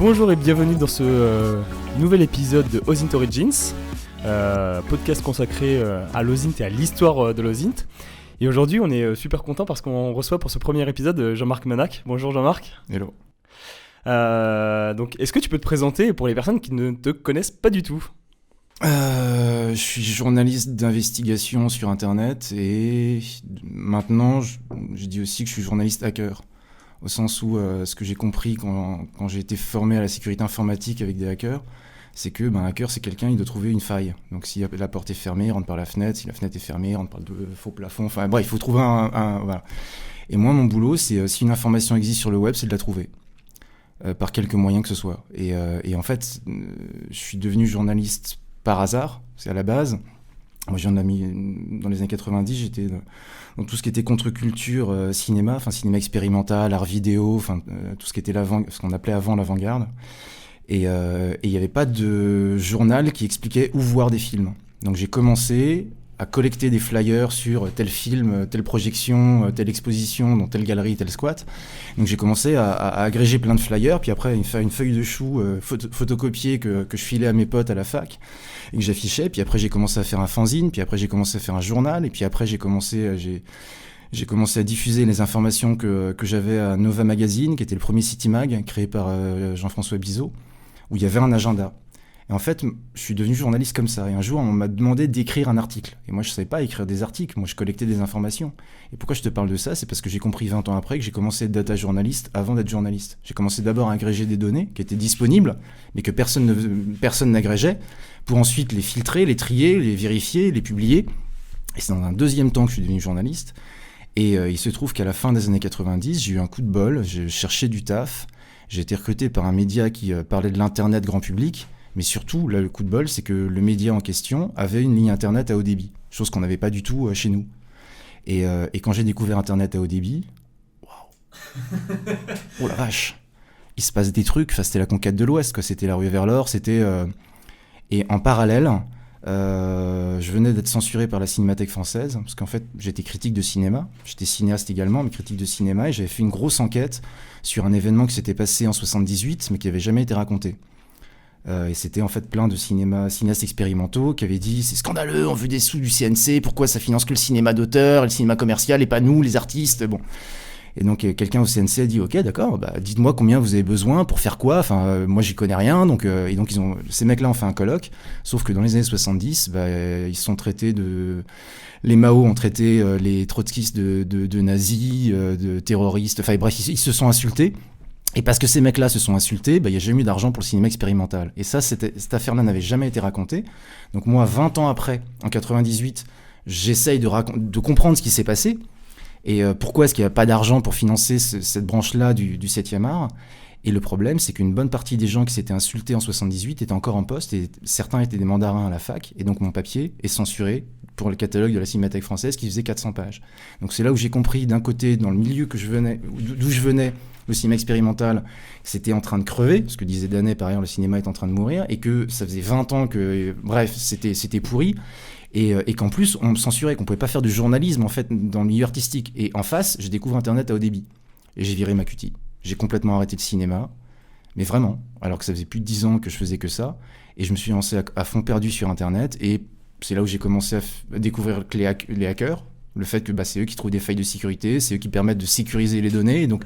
Bonjour et bienvenue dans ce nouvel épisode de OSINT Origins, podcast consacré à l'OSINT et à l'histoire de l'OSINT. Et aujourd'hui, on est super content parce qu'on reçoit pour ce premier épisode Jean-Marc Manac. Bonjour Jean-Marc. Hello. Donc, est-ce que tu peux te présenter pour les personnes qui ne te connaissent pas du tout ? Je suis journaliste d'investigation sur Internet et maintenant, je dis aussi que je suis journaliste hacker. Au sens où ce que j'ai compris quand j'ai été formé à la sécurité informatique avec des hackers, c'est que un hacker, c'est quelqu'un, il doit trouver une faille. Donc si la porte est fermée, il rentre par la fenêtre. Si la fenêtre est fermée, il rentre par le faux plafond. Enfin bref, il faut trouver voilà. Et moi, mon boulot, c'est si une information existe sur le web, c'est de la trouver. Par quelque moyen que ce soit. Et en fait, je suis devenu journaliste par hasard. C'est à la base. Moi, dans les années 90, j'étais dans tout ce qui était contre-culture, cinéma cinéma expérimental, art vidéo, tout ce qui était ce qu'on appelait avant l'avant-garde. Et il n'y avait pas de journal qui expliquait où voir des films. Donc j'ai commencé à collecter des flyers sur tel film, telle projection, telle exposition, dans telle galerie, tel squat. Donc j'ai commencé à agréger plein de flyers, puis après faire une feuille de chou photocopiée que je filais à mes potes à la fac et que j'affichais. Puis après j'ai commencé à faire un fanzine, puis après j'ai commencé à faire un journal, et puis après j'ai commencé à diffuser les informations que j'avais à Nova Magazine, qui était le premier City Mag créé par Jean-François Bizot, où il y avait un agenda. Et en fait, je suis devenu journaliste comme ça. Et un jour, on m'a demandé d'écrire un article. Et moi, je ne savais pas écrire des articles. Moi, je collectais des informations. Et pourquoi je te parle de ça ? C'est parce que j'ai compris 20 ans après que j'ai commencé à être data journaliste avant d'être journaliste. J'ai commencé d'abord à agréger des données qui étaient disponibles, mais que personne n'agrégeait, pour ensuite les filtrer, les trier, les vérifier, les publier. Et c'est dans un deuxième temps que je suis devenu journaliste. Et il se trouve qu'à la fin des années 90, j'ai eu un coup de bol. J'ai cherché du taf. J'ai été recruté par un média qui parlait de l'Internet grand public. Mais surtout, là, le coup de bol, c'est que le média en question avait une ligne Internet à haut débit, chose qu'on n'avait pas du tout chez nous. Et quand j'ai découvert Internet à haut débit, waouh, oh la vache, il se passe des trucs. Enfin, c'était la conquête de l'Ouest, quoi. C'était la rue vers l'or. Et en parallèle, je venais d'être censuré par la Cinémathèque française, parce qu'en fait, j'étais critique de cinéma. J'étais cinéaste également, mais critique de cinéma, et j'avais fait une grosse enquête sur un événement qui s'était passé en 78, mais qui n'avait jamais été raconté. Et c'était en fait plein de cinéastes expérimentaux qui avaient dit c'est scandaleux, on veut des sous du CNC, pourquoi ça finance que le cinéma d'auteur, le cinéma commercial et pas nous, les artistes. Bon. Et donc quelqu'un au CNC a dit ok d'accord, dites-moi combien vous avez besoin pour faire quoi. Moi j'y connais rien, et donc ces mecs-là ont fait un colloque. Sauf que dans les années 70, ils sont traités les Mao ont traité les trotskistes de nazis, de terroristes. Enfin bref, ils se sont insultés. Et parce que ces mecs-là se sont insultés, il n'y a jamais eu d'argent pour le cinéma expérimental. Et ça, cette affaire-là n'avait jamais été racontée. Donc moi, 20 ans après, en 98, j'essaye de comprendre ce qui s'est passé. Et pourquoi est-ce qu'il n'y a pas d'argent pour financer cette branche-là du 7e art ? Et le problème, c'est qu'une bonne partie des gens qui s'étaient insultés en 78 étaient encore en poste, et certains étaient des mandarins à la fac. Et donc mon papier est censuré pour le catalogue de la Cinémathèque française qui faisait 400 pages. Donc c'est là où j'ai compris, d'un côté, dans le milieu d'où je venais, le cinéma expérimental, c'était en train de crever, ce que disait Danet par ailleurs, le cinéma est en train de mourir, et que ça faisait 20 ans que, bref, c'était pourri, et qu'en plus, on me censurait, qu'on ne pouvait pas faire de journalisme, en fait, dans le milieu artistique. Et en face, je découvre Internet à haut débit, et j'ai viré ma cutie. J'ai complètement arrêté le cinéma, mais vraiment, alors que ça faisait plus de 10 ans que je faisais que ça, et je me suis lancé à fond perdu sur Internet, et c'est là où j'ai commencé à découvrir les hackers, le fait que c'est eux qui trouvent des failles de sécurité, c'est eux qui permettent de sécuriser les données, et donc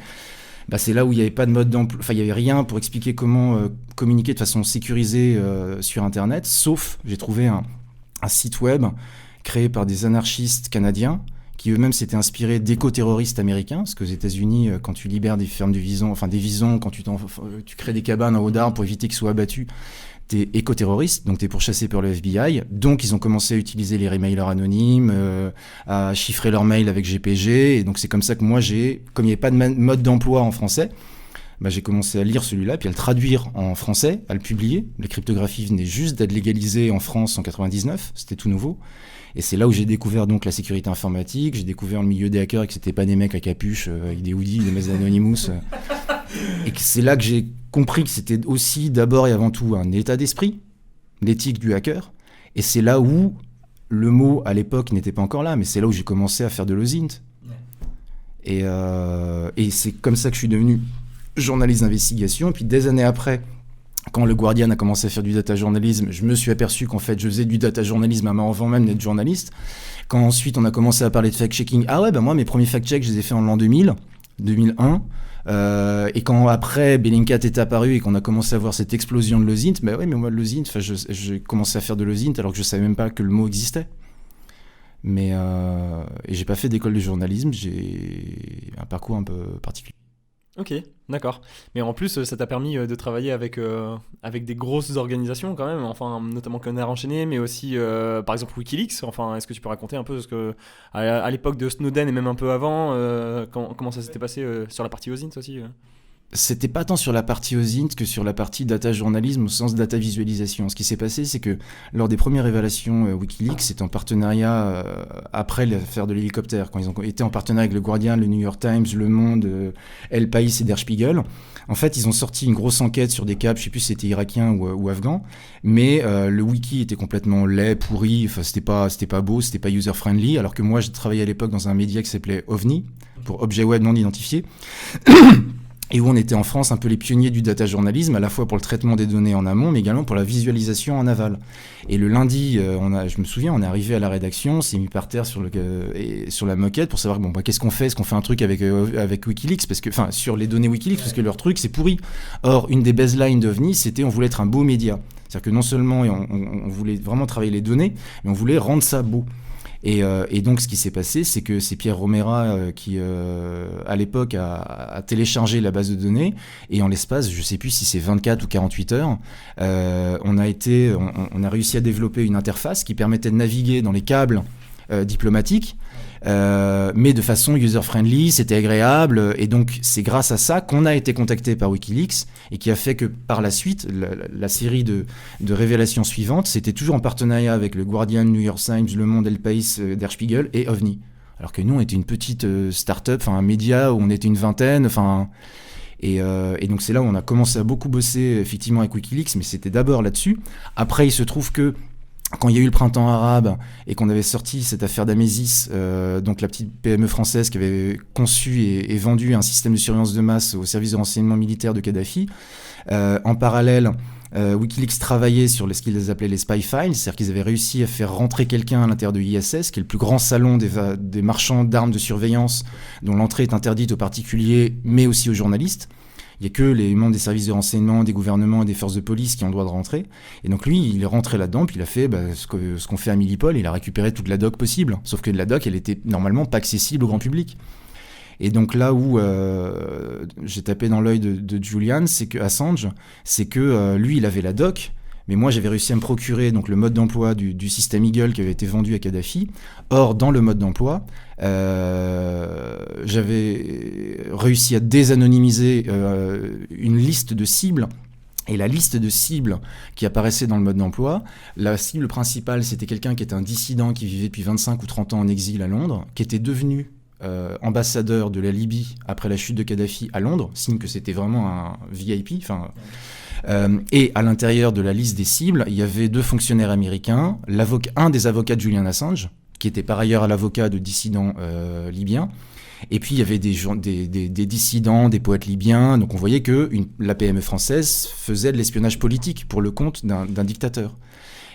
c'est là où il n'y avait pas de mode d'emploi, il n'y avait rien pour expliquer comment communiquer de façon sécurisée sur Internet, sauf j'ai trouvé un site web créé par des anarchistes canadiens qui eux-mêmes s'étaient inspirés d'éco-terroristes américains, parce qu'aux États-Unis, quand tu libères des fermes de visons, des visons, quand tu crées des cabanes en haut d'arbres pour éviter qu'ils soient abattus, t'es éco-terroriste, donc t'es pourchassé par le FBI. Donc ils ont commencé à utiliser les remailers anonymes, à chiffrer leurs mails avec GPG. Et donc c'est comme ça que moi, comme il n'y avait pas de mode d'emploi en français, j'ai commencé à lire celui-là, puis à le traduire en français, à le publier. La cryptographie venait juste d'être légalisée en France en 99, c'était tout nouveau. Et c'est là où j'ai découvert donc la sécurité informatique, j'ai découvert le milieu des hackers et que c'était pas des mecs à capuche avec des hoodies, des messes Anonymous. Et que c'est là que j'ai compris que c'était aussi d'abord et avant tout un état d'esprit, l'éthique du hacker. Et c'est là où le mot à l'époque n'était pas encore là, mais c'est là où j'ai commencé à faire de l'OSINT. Et c'est comme ça que je suis devenu journaliste d'investigation. Et puis des années après, quand le Guardian a commencé à faire du data journalisme, je me suis aperçu qu'en fait, je faisais du data journalisme avant même d'être journaliste. Quand ensuite, on a commencé à parler de fact-checking, moi, mes premiers fact-checks, je les ai faits en l'an 2000, 2001. Et quand après Bellingcat est apparu et qu'on a commencé à voir cette explosion de l'OSINT, mais moi, l'OSINT, j'ai commencé à faire de l'OSINT alors que je savais même pas que le mot existait. Mais et j'ai pas fait d'école de journalisme, j'ai un parcours un peu particulier. Ok, d'accord. Mais en plus, ça t'a permis de travailler avec des grosses organisations quand même, enfin notamment Canard Enchaîné, mais aussi par exemple Wikileaks. Enfin, est-ce que tu peux raconter un peu ce que à l'époque de Snowden et même un peu avant, comment ça s'était passé sur la partie OSINT aussi C'était pas tant sur la partie OSINT que sur la partie data journalisme au sens data visualisation. Ce qui s'est passé, c'est que lors des premières révélations Wikileaks, c'était en partenariat après l'affaire de l'hélicoptère, quand ils ont été en partenariat avec le Guardian, le New York Times, Le Monde, El País et Der Spiegel. En fait, ils ont sorti une grosse enquête sur des câbles, je sais plus si c'était irakien ou afghan, mais le wiki était complètement laid, pourri, enfin c'était pas beau, c'était pas user-friendly, alors que moi, j'ai travaillé à l'époque dans un média qui s'appelait OVNI, pour Objet Web Non Identifié. Et où on était en France un peu les pionniers du data journalisme, à la fois pour le traitement des données en amont, mais également pour la visualisation en aval. Et le lundi, je me souviens, on est arrivé à la rédaction, on s'est mis par terre sur la moquette pour savoir qu'est-ce qu'on fait, est-ce qu'on fait un truc avec Wikileaks, sur les données Wikileaks, parce que leur truc c'est pourri. Or, une des baselines d'OVNI, c'était on voulait être un beau média. C'est-à-dire que non seulement on voulait vraiment travailler les données, mais on voulait rendre ça beau. Et donc, ce qui s'est passé, c'est que c'est Pierre Romera qui, à l'époque, a téléchargé la base de données. Et en l'espace, je ne sais plus si c'est 24 ou 48 heures, on a réussi à développer une interface qui permettait de naviguer dans les câbles diplomatiques, mais de façon user-friendly, c'était agréable. Et donc, c'est grâce à ça qu'on a été contacté par Wikileaks et qui a fait que par la suite, la série de révélations suivantes, c'était toujours en partenariat avec le Guardian, New York Times, Le Monde, El País, Der Spiegel et OVNI. Alors que nous, on était une petite start-up, un média où on était une vingtaine, et donc c'est là où on a commencé à beaucoup bosser effectivement avec Wikileaks, mais c'était d'abord là-dessus. Après, il se trouve que quand il y a eu le printemps arabe et qu'on avait sorti cette affaire d'Amesis, donc la petite PME française qui avait conçu et vendu un système de surveillance de masse au service de renseignement militaire de Kadhafi, en parallèle, Wikileaks travaillait sur ce qu'ils appelaient les spy files, c'est-à-dire qu'ils avaient réussi à faire rentrer quelqu'un à l'intérieur de l'ISS, qui est le plus grand salon des marchands d'armes de surveillance, dont l'entrée est interdite aux particuliers, mais aussi aux journalistes. Il n'y a que les membres des services de renseignement, des gouvernements et des forces de police qui ont le droit de rentrer. Et donc lui, il est rentré là-dedans, puis il a fait ce qu'on fait à Millipol, il a récupéré toute la doc possible. Sauf que la doc, elle était normalement pas accessible au grand public. Et donc là où j'ai tapé dans l'œil de Julian, c'est que Assange, lui, il avait la doc, mais moi, j'avais réussi à me procurer donc, le mode d'emploi du système Eagle qui avait été vendu à Kadhafi. Or, dans le mode d'emploi, j'avais réussi à désanonymiser une liste de cibles. Et la liste de cibles qui apparaissait dans le mode d'emploi, la cible principale, c'était quelqu'un qui était un dissident qui vivait depuis 25 ou 30 ans en exil à Londres, qui était devenu ambassadeur de la Libye après la chute de Kadhafi à Londres, signe que c'était vraiment un VIP. Et à l'intérieur de la liste des cibles, il y avait 2 fonctionnaires américains, un des avocats de Julian Assange, qui était par ailleurs l'avocat de dissidents libyens, et puis il y avait des dissidents, des poètes libyens, donc on voyait que la PME française faisait de l'espionnage politique pour le compte d'un dictateur.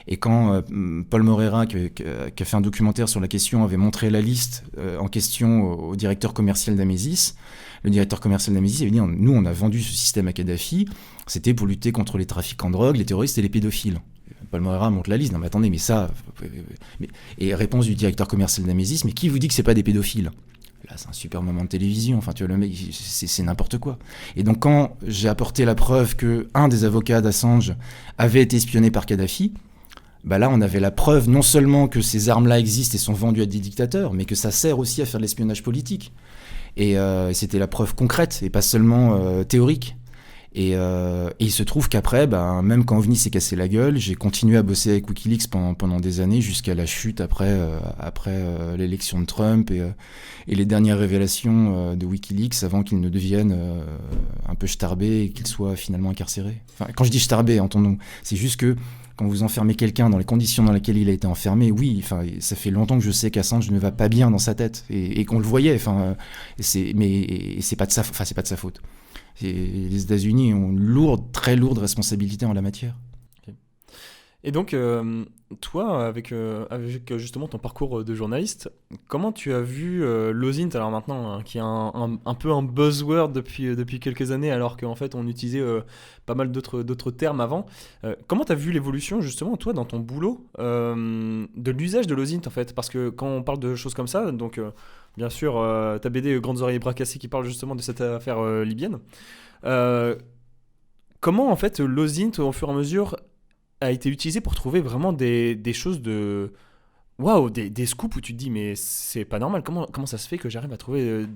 Et quand Paul Moreira, qui a fait un documentaire sur la question, avait montré la liste en question au directeur commercial d'Amesis, le directeur commercial d'Amesis avait dit « Nous, on a vendu ce système à Kadhafi, c'était pour lutter contre les trafiquants de drogue, les terroristes et les pédophiles. » Paul Moreira montre la liste. « Non mais attendez, mais ça... » Et réponse du directeur commercial d'Amesis « Mais qui vous dit que c'est pas des pédophiles ?» Là, c'est un super moment de télévision. Enfin, tu vois, le mec, c'est n'importe quoi. Et donc, quand j'ai apporté la preuve que un des avocats d'Assange avait été espionné par Kadhafi, là, on avait la preuve non seulement que ces armes-là existent et sont vendues à des dictateurs, mais que ça sert aussi à faire de l'espionnage politique. Et c'était la preuve concrète et pas seulement théorique. Et il se trouve qu'après, même quand OVNI s'est cassé la gueule, j'ai continué à bosser avec Wikileaks pendant des années jusqu'à la chute après l'élection de Trump et les dernières révélations de Wikileaks avant qu'il ne devienne un peu starbé et qu'il soit finalement incarcéré. Enfin, quand je dis starbé, entendons, c'est juste que quand vous enfermez quelqu'un dans les conditions dans lesquelles il a été enfermé, oui, ça fait longtemps que je sais qu'Assange ne va pas bien dans sa tête et qu'on le voyait. Mais c'est pas de sa faute. Les États-Unis ont une très lourde responsabilité en la matière. Et donc, toi, avec justement ton parcours de journaliste, comment tu as vu l'OSINT, alors maintenant, qui est un peu un buzzword depuis quelques années, alors qu'en fait, on utilisait pas mal d'autres termes avant. Comment tu as vu l'évolution, justement, toi, dans ton boulot, de l'usage de l'OSINT, en fait? Parce que quand on parle de choses comme ça, donc, bien sûr, ta BD Grandes oreilles et bras cassés qui parle justement de cette affaire libyenne, comment, en fait, l'OSINT, au fur et à mesure, a été utilisé pour trouver vraiment des choses de... Waouh, des scoops où tu te dis, mais c'est pas normal, comment ça se fait que j'arrive à trouver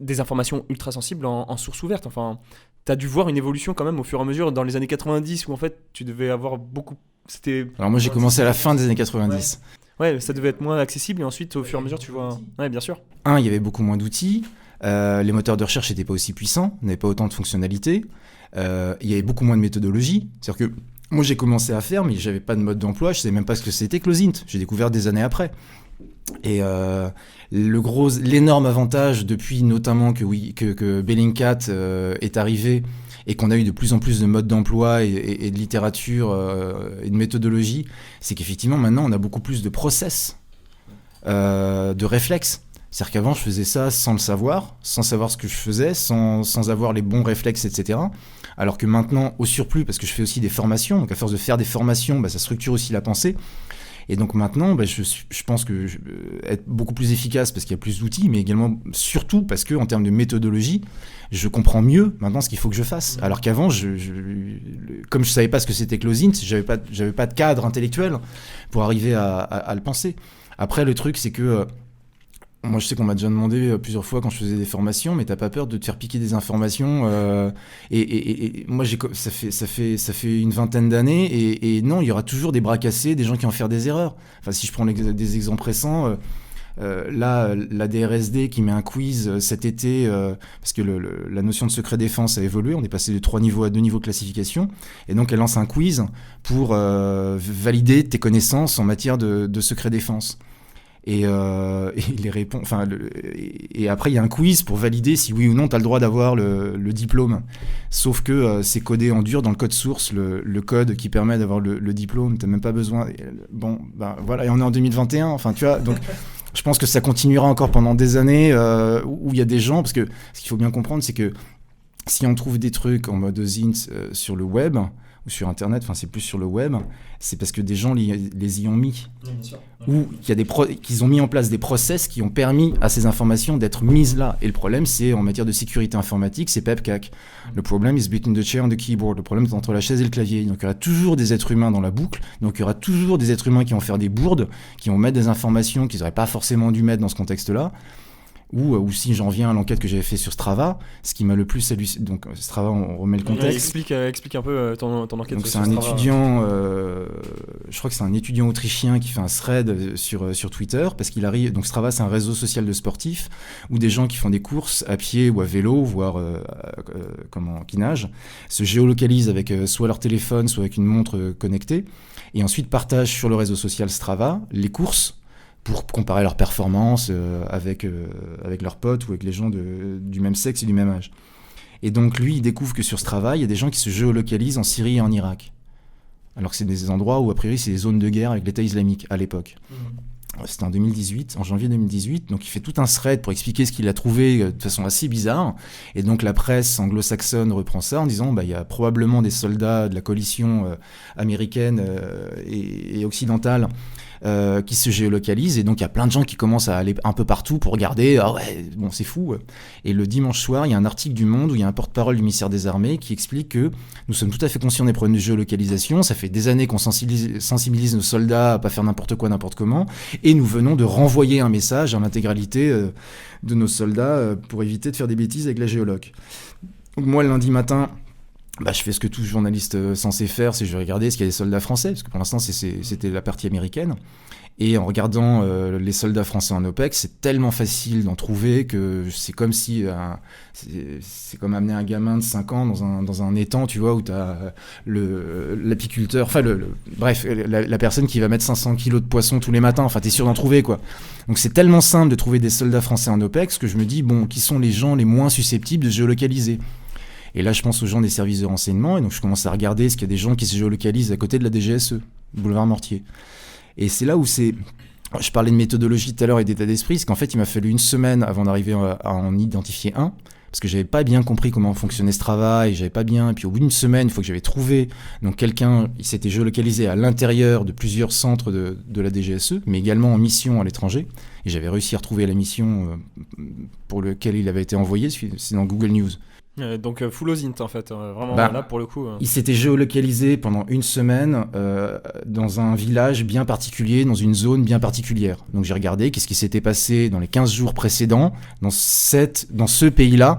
des informations ultra sensibles en source ouverte? Enfin, t'as dû voir une évolution quand même au fur et à mesure dans les années 90 où en fait tu devais avoir beaucoup... Alors moi j'ai commencé à la fin des années 90. Ouais, ça devait être moins accessible et ensuite au fur et à mesure tu vois... Ouais, bien sûr. Il y avait beaucoup moins d'outils, les moteurs de recherche n'étaient pas aussi puissants, n'avaient pas autant de fonctionnalités, il y avait beaucoup moins de méthodologie, c'est-à-dire que moi, j'ai commencé à faire, mais j'avais pas de mode d'emploi, je savais même pas ce que c'était que l'OSINT. J'ai découvert des années après. Et l'énorme avantage depuis notamment que Bellingcat est arrivé et qu'on a eu de plus en plus de modes d'emploi et de littérature et de méthodologie, c'est qu'effectivement maintenant on a beaucoup plus de process, de réflexes. C'est-à-dire qu'avant je faisais ça sans le savoir, sans savoir ce que je faisais, sans avoir les bons réflexes, etc. Alors que maintenant, au surplus, parce que je fais aussi des formations, donc à force de faire des formations, ça structure aussi la pensée. Et donc maintenant, je pense que être beaucoup plus efficace parce qu'il y a plus d'outils, mais également surtout parce que en termes de méthodologie, je comprends mieux maintenant ce qu'il faut que je fasse. Alors qu'avant, comme je savais pas ce que c'était que l'OSINT, j'avais pas de cadre intellectuel pour arriver à le penser. Après, le truc, c'est que moi, je sais qu'on m'a déjà demandé plusieurs fois quand je faisais des formations, mais t'as pas peur de te faire piquer des informations et moi, ça fait une vingtaine d'années et non, il y aura toujours des bras cassés, des gens qui vont faire des erreurs. Enfin, si je prends des exemples récents, là, la DRSD qui met un quiz cet été, parce que la notion de secret défense a évolué, on est passé de 3 niveaux à 2 niveaux de classification, et donc elle lance un quiz pour valider tes connaissances en matière de secret défense. Et les réponses, et après il y a un quiz pour valider si oui ou non tu as le droit d'avoir le diplôme. Sauf que c'est codé en dur dans le code source, le code qui permet d'avoir le diplôme, t'as même pas besoin. Voilà, et on est en 2021, enfin tu vois, donc je pense que ça continuera encore pendant des années où il y a des gens, parce que ce qu'il faut bien comprendre, c'est que si on trouve des trucs en mode OSINT sur le web ou sur internet, enfin c'est plus sur le web, c'est parce que des gens les y ont mis. Oui, bien sûr. Ou qu'ils ont mis en place des process qui ont permis à ces informations d'être mises là. Et le problème, c'est en matière de sécurité informatique, c'est PEPCAC. Le problème is between the chair and the keyboard. Le problème, c'est entre la chaise et le clavier. Donc il y aura toujours des êtres humains dans la boucle. Donc il y aura toujours des êtres humains qui vont faire des bourdes, qui vont mettre des informations qu'ils n'auraient pas forcément dû mettre dans ce contexte-là. Ou si j'en viens à l'enquête que j'avais fait sur Strava, ce qui m'a le plus halluciné. Donc Strava, on remet le contexte. Explique un peu ton enquête. Donc c'est un étudiant, je crois que c'est un étudiant autrichien qui fait un thread sur Twitter, parce qu'il arrive. Donc Strava, c'est un réseau social de sportifs où des gens qui font des courses à pied ou à vélo, voire qui nagent, se géolocalisent avec soit leur téléphone, soit avec une montre connectée, et ensuite partagent sur le réseau social Strava les courses pour comparer leurs performances avec leurs potes ou avec les gens du même sexe et du même âge. Et donc lui, il découvre que sur Strava, il y a des gens qui se géolocalisent en Syrie et en Irak. Alors que c'est des endroits où, a priori, c'est des zones de guerre avec l'État islamique à l'époque. C'était en 2018, en janvier 2018, donc il fait tout un thread pour expliquer ce qu'il a trouvé de façon assez bizarre, et donc la presse anglo-saxonne reprend ça en disant il y a probablement des soldats de la coalition américaine et occidentale qui se géolocalisent, et donc il y a plein de gens qui commencent à aller un peu partout pour regarder, c'est fou. Et le dimanche soir, il y a un article du Monde où il y a un porte-parole du ministère des Armées qui explique que nous sommes tout à fait conscients des problèmes de géolocalisation, ça fait des années qu'on sensibilise nos soldats à pas faire n'importe quoi, n'importe comment, et nous venons de renvoyer un message à l'intégralité de nos soldats pour éviter de faire des bêtises avec la géoloc. Donc moi, le lundi matin, je fais ce que tout journaliste censé faire, c'est je vais regarder est-ce qu'il y a des soldats français, parce que pour l'instant c'était la partie américaine, Et en regardant les soldats français en OPEX, c'est tellement facile d'en trouver que c'est comme si c'est comme amener un gamin de 5 ans dans un étang, tu vois, où t'as l'apiculteur, enfin bref, la personne qui va mettre 500 kilos de poisson tous les matins, enfin t'es sûr d'en trouver, quoi. Donc c'est tellement simple de trouver des soldats français en OPEX que je me dis, bon, qui sont les gens les moins susceptibles de se géolocaliser? Et là, je pense aux gens des services de renseignement, et donc je commence à regarder est-ce qu'il y a des gens qui se géolocalisent à côté de la DGSE, boulevard Mortier. Et c'est là où je parlais de méthodologie tout à l'heure et d'état d'esprit, c'est qu'en fait, il m'a fallu une semaine avant d'arriver à en identifier un, parce que j'avais pas bien compris comment fonctionnait ce travail, et puis au bout d'une semaine, une fois que j'avais trouvé, donc quelqu'un, il s'était géolocalisé à l'intérieur de plusieurs centres de la DGSE, mais également en mission à l'étranger, et j'avais réussi à retrouver la mission pour laquelle il avait été envoyé, c'est dans Google News. Donc full OSINT en fait, vraiment là pour le coup. Il s'était géolocalisé pendant une semaine dans un village bien particulier, dans une zone bien particulière. Donc j'ai regardé qu'est-ce qui s'était passé dans les 15 jours précédents dans ce pays-là.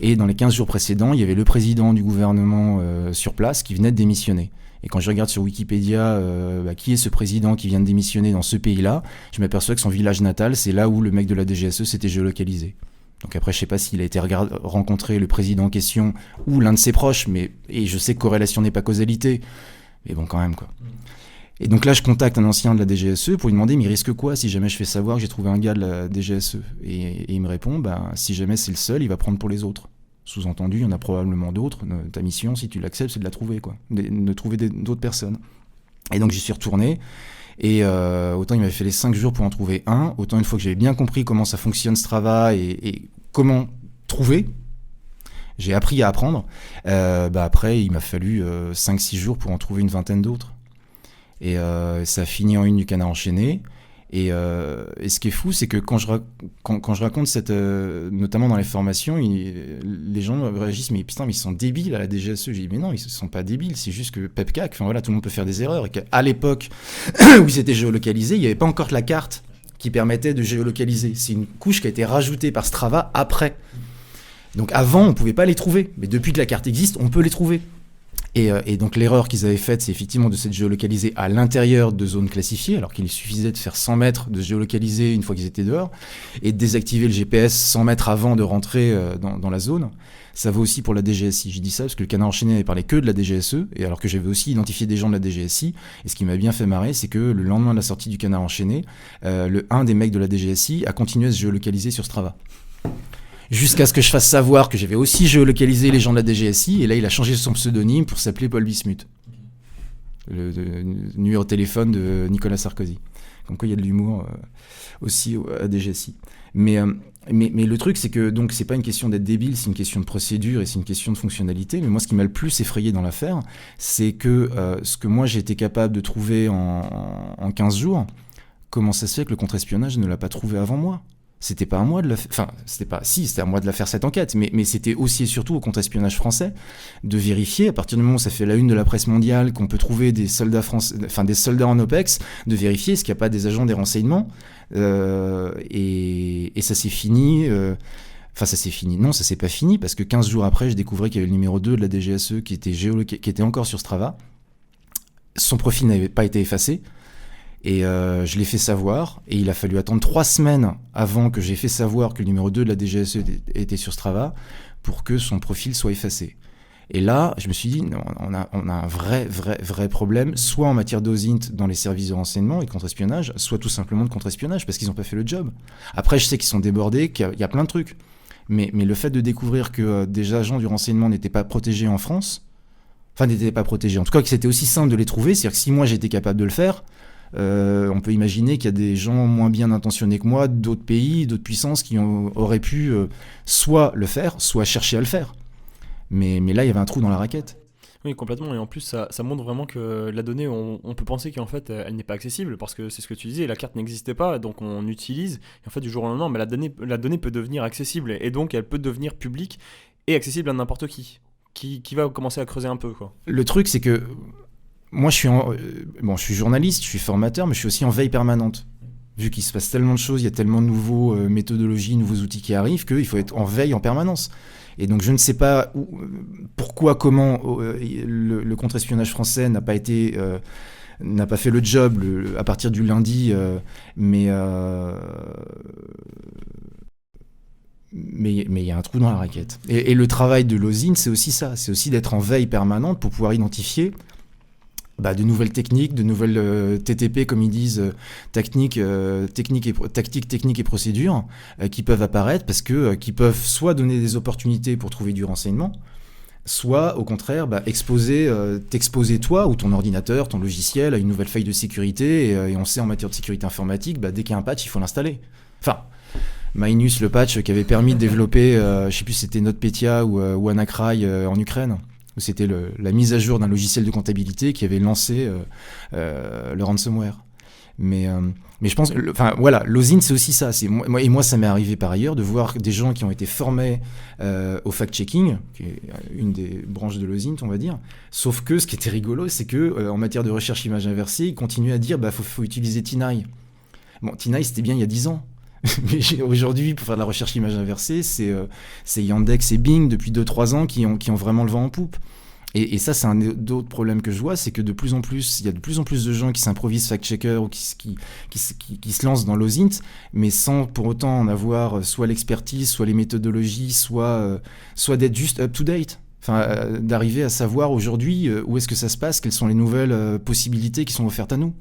Et dans les 15 jours précédents, il y avait le président du gouvernement sur place qui venait de démissionner. Et quand je regarde sur Wikipédia qui est ce président qui vient de démissionner dans ce pays-là, je m'aperçois que son village natal, c'est là où le mec de la DGSE s'était géolocalisé. Donc après, je sais pas s'il a été rencontrer le président en question ou l'un de ses proches, et je sais que corrélation n'est pas causalité, mais bon, quand même, quoi. Et donc là, je contacte un ancien de la DGSE pour lui demander, mais il risque quoi si jamais je fais savoir que j'ai trouvé un gars de la DGSE? Et il me répond, si jamais c'est le seul, il va prendre pour les autres. Sous-entendu, il y en a probablement d'autres. Ta mission, si tu l'acceptes, c'est de la trouver, quoi. De trouver d'autres personnes. Et donc j'y suis retourné. Et autant il m'avait fait les 5 jours pour en trouver un, autant une fois que j'avais bien compris comment ça fonctionne ce travail et comment trouver, j'ai appris à apprendre, après il m'a fallu 5-6 jours pour en trouver une vingtaine d'autres. Et ça a fini en une du Canard enchaîné. Et ce qui est fou, c'est que quand je raconte notamment dans les formations, les gens réagissent, mais putain, mais ils sont débiles à la DGSE. J'ai dit, mais non, ils ne sont pas débiles, c'est juste que PEPCAC, tout le monde peut faire des erreurs. Et qu'à l'époque où ils étaient géolocalisés, il n'y avait pas encore la carte qui permettait de géolocaliser. C'est une couche qui a été rajoutée par Strava après. Donc avant, on ne pouvait pas les trouver. Mais depuis que la carte existe, on peut les trouver. Et donc l'erreur qu'ils avaient faite, c'est effectivement de s'être géolocalisés à l'intérieur de zones classifiées, alors qu'il suffisait de faire 100 mètres, de se géolocaliser une fois qu'ils étaient dehors, et de désactiver le GPS 100 mètres avant de rentrer dans la zone. Ça vaut aussi pour la DGSI. Je dis ça parce que le Canard enchaîné n'avait parlé que de la DGSE, et alors que j'avais aussi identifié des gens de la DGSI. Et ce qui m'a bien fait marrer, c'est que le lendemain de la sortie du Canard enchaîné, un des mecs de la DGSI a continué à se géolocaliser sur Strava. Jusqu'à ce que je fasse savoir que j'avais aussi géolocalisé les gens de la DGSI, et là il a changé son pseudonyme pour s'appeler Paul Bismuth, le numéro de téléphone de Nicolas Sarkozy. Comme quoi il y a de l'humour aussi à DGSI. Mais le truc, c'est que donc c'est pas une question d'être débile, c'est une question de procédure et c'est une question de fonctionnalité. Mais moi, ce qui m'a le plus effrayé dans l'affaire, c'est que ce que moi j'ai été capable de trouver en 15 jours, comment ça se fait que le contre-espionnage ne l'a pas trouvé avant moi ? C'était pas à moi de la faire, enfin, c'était à moi de la faire cette enquête, mais c'était aussi et surtout au contre-espionnage français de vérifier, à partir du moment où ça fait la une de la presse mondiale, qu'on peut trouver des soldats français, enfin des soldats en OPEX, de vérifier est-ce qu'il n'y a pas des agents des renseignements, et ça s'est fini, enfin ça s'est fini, non ça s'est pas fini, parce que 15 jours après, je découvrais qu'il y avait le numéro 2 de la DGSE qui était encore sur Strava, son profil n'avait pas été effacé. Et je l'ai fait savoir, et il a fallu attendre 3 semaines avant que j'ai fait savoir que le numéro 2 de la DGSE était sur Strava pour que son profil soit effacé. Et là, je me suis dit, non, on a un vrai problème, soit en matière d'OSINT dans les services de renseignement et de contre-espionnage, soit tout simplement de contre-espionnage, parce qu'ils n'ont pas fait le job. Après, je sais qu'ils sont débordés, qu'il y a plein de trucs. Mais le fait de découvrir que des agents du renseignement n'étaient pas protégés en France, enfin n'étaient pas protégés, en tout cas que c'était aussi simple de les trouver, c'est-à-dire que si moi j'étais capable de le faire, on peut imaginer qu'il y a des gens moins bien intentionnés que moi, d'autres pays, d'autres puissances qui auraient pu soit le faire, soit chercher à le faire. Mais là, il y avait un trou dans la raquette. Oui, complètement. Et en plus, ça montre vraiment que la donnée, on peut penser qu'en fait, elle n'est pas accessible, parce que c'est ce que tu disais, la carte n'existait pas, donc on utilise. Et en fait, du jour au lendemain, mais la donnée peut devenir accessible, et donc elle peut devenir publique et accessible à n'importe qui va commencer à creuser un peu, quoi. Le truc, c'est que moi, je suis journaliste, je suis formateur, mais je suis aussi en veille permanente. Vu qu'il se passe tellement de choses, il y a tellement de nouvelles méthodologies, nouveaux outils qui arrivent, qu'il faut être en veille en permanence. Et donc, je ne sais pas pourquoi, comment le contre-espionnage français n'a pas été n'a pas fait le job à partir du lundi, mais il y a un trou dans la raquette. Et le travail de l'OSINT, c'est aussi ça, c'est aussi d'être en veille permanente pour pouvoir identifier de nouvelles techniques, de nouvelles TTP, comme ils disent, tactiques, techniques et procédures qui peuvent apparaître parce que qui peuvent soit donner des opportunités pour trouver du renseignement, soit au contraire t'exposer toi ou ton ordinateur, ton logiciel à une nouvelle faille de sécurité. Et on sait en matière de sécurité informatique, dès qu'il y a un patch, il faut l'installer. Enfin, Minus, le patch qui avait permis de développer, je sais plus si c'était NotPetya ou WannaCry en Ukraine, où c'était la mise à jour d'un logiciel de comptabilité qui avait lancé le ransomware. Mais je pense, l'OSINT, c'est aussi ça. Moi, ça m'est arrivé par ailleurs de voir des gens qui ont été formés au fact-checking, qui est une des branches de l'OSINT, on va dire. Sauf que ce qui était rigolo, c'est que en matière de recherche image inversée, ils continuaient à dire faut utiliser TINAI. Bon, TINAI, c'était bien il y a 10 ans. Mais aujourd'hui, pour faire de la recherche image inversée, c'est Yandex et Bing depuis 2-3 ans qui ont vraiment le vent en poupe. Et ça, c'est un autre problème que je vois, c'est que il y a de plus en plus de gens qui s'improvisent fact-checker ou qui se lancent dans l'OSINT, mais sans pour autant en avoir soit l'expertise, soit les méthodologies, soit d'être juste up-to-date. Enfin, d'arriver à savoir aujourd'hui où est-ce que ça se passe, quelles sont les nouvelles possibilités qui sont offertes à nous.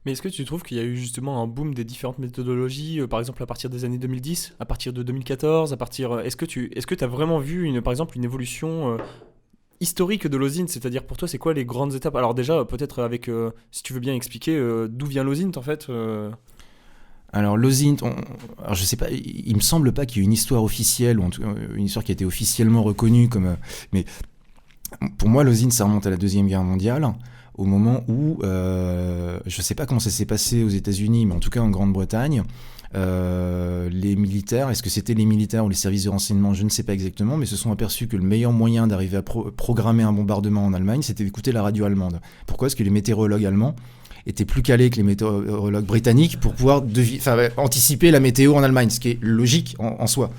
Mais est-ce que tu trouves qu'il y a eu justement un boom des différentes méthodologies, par exemple à partir des années 2010, à partir de 2014, est-ce que tu as vraiment vu par exemple une évolution historique de l'OSINT, c'est-à-dire pour toi c'est quoi les grandes étapes? Alors déjà peut-être avec, si tu veux bien expliquer d'où vient l'OSINT en fait. Alors l'OSINT, alors je sais pas, il me semble pas qu'il y ait une histoire officielle ou en tout cas une histoire qui a été officiellement reconnue comme, mais pour moi l'OSINT ça remonte à la Deuxième Guerre mondiale. Au moment où, je ne sais pas comment ça s'est passé aux États-Unis, mais en tout cas en Grande-Bretagne, les militaires, est-ce que c'était les militaires ou les services de renseignement, je ne sais pas exactement, mais se sont aperçus que le meilleur moyen d'arriver à programmer un bombardement en Allemagne, c'était d'écouter la radio allemande. Pourquoi ? Parce que les météorologues allemands étaient plus calés que les météorologues britanniques pour pouvoir anticiper la météo en Allemagne, ce qui est logique en soi.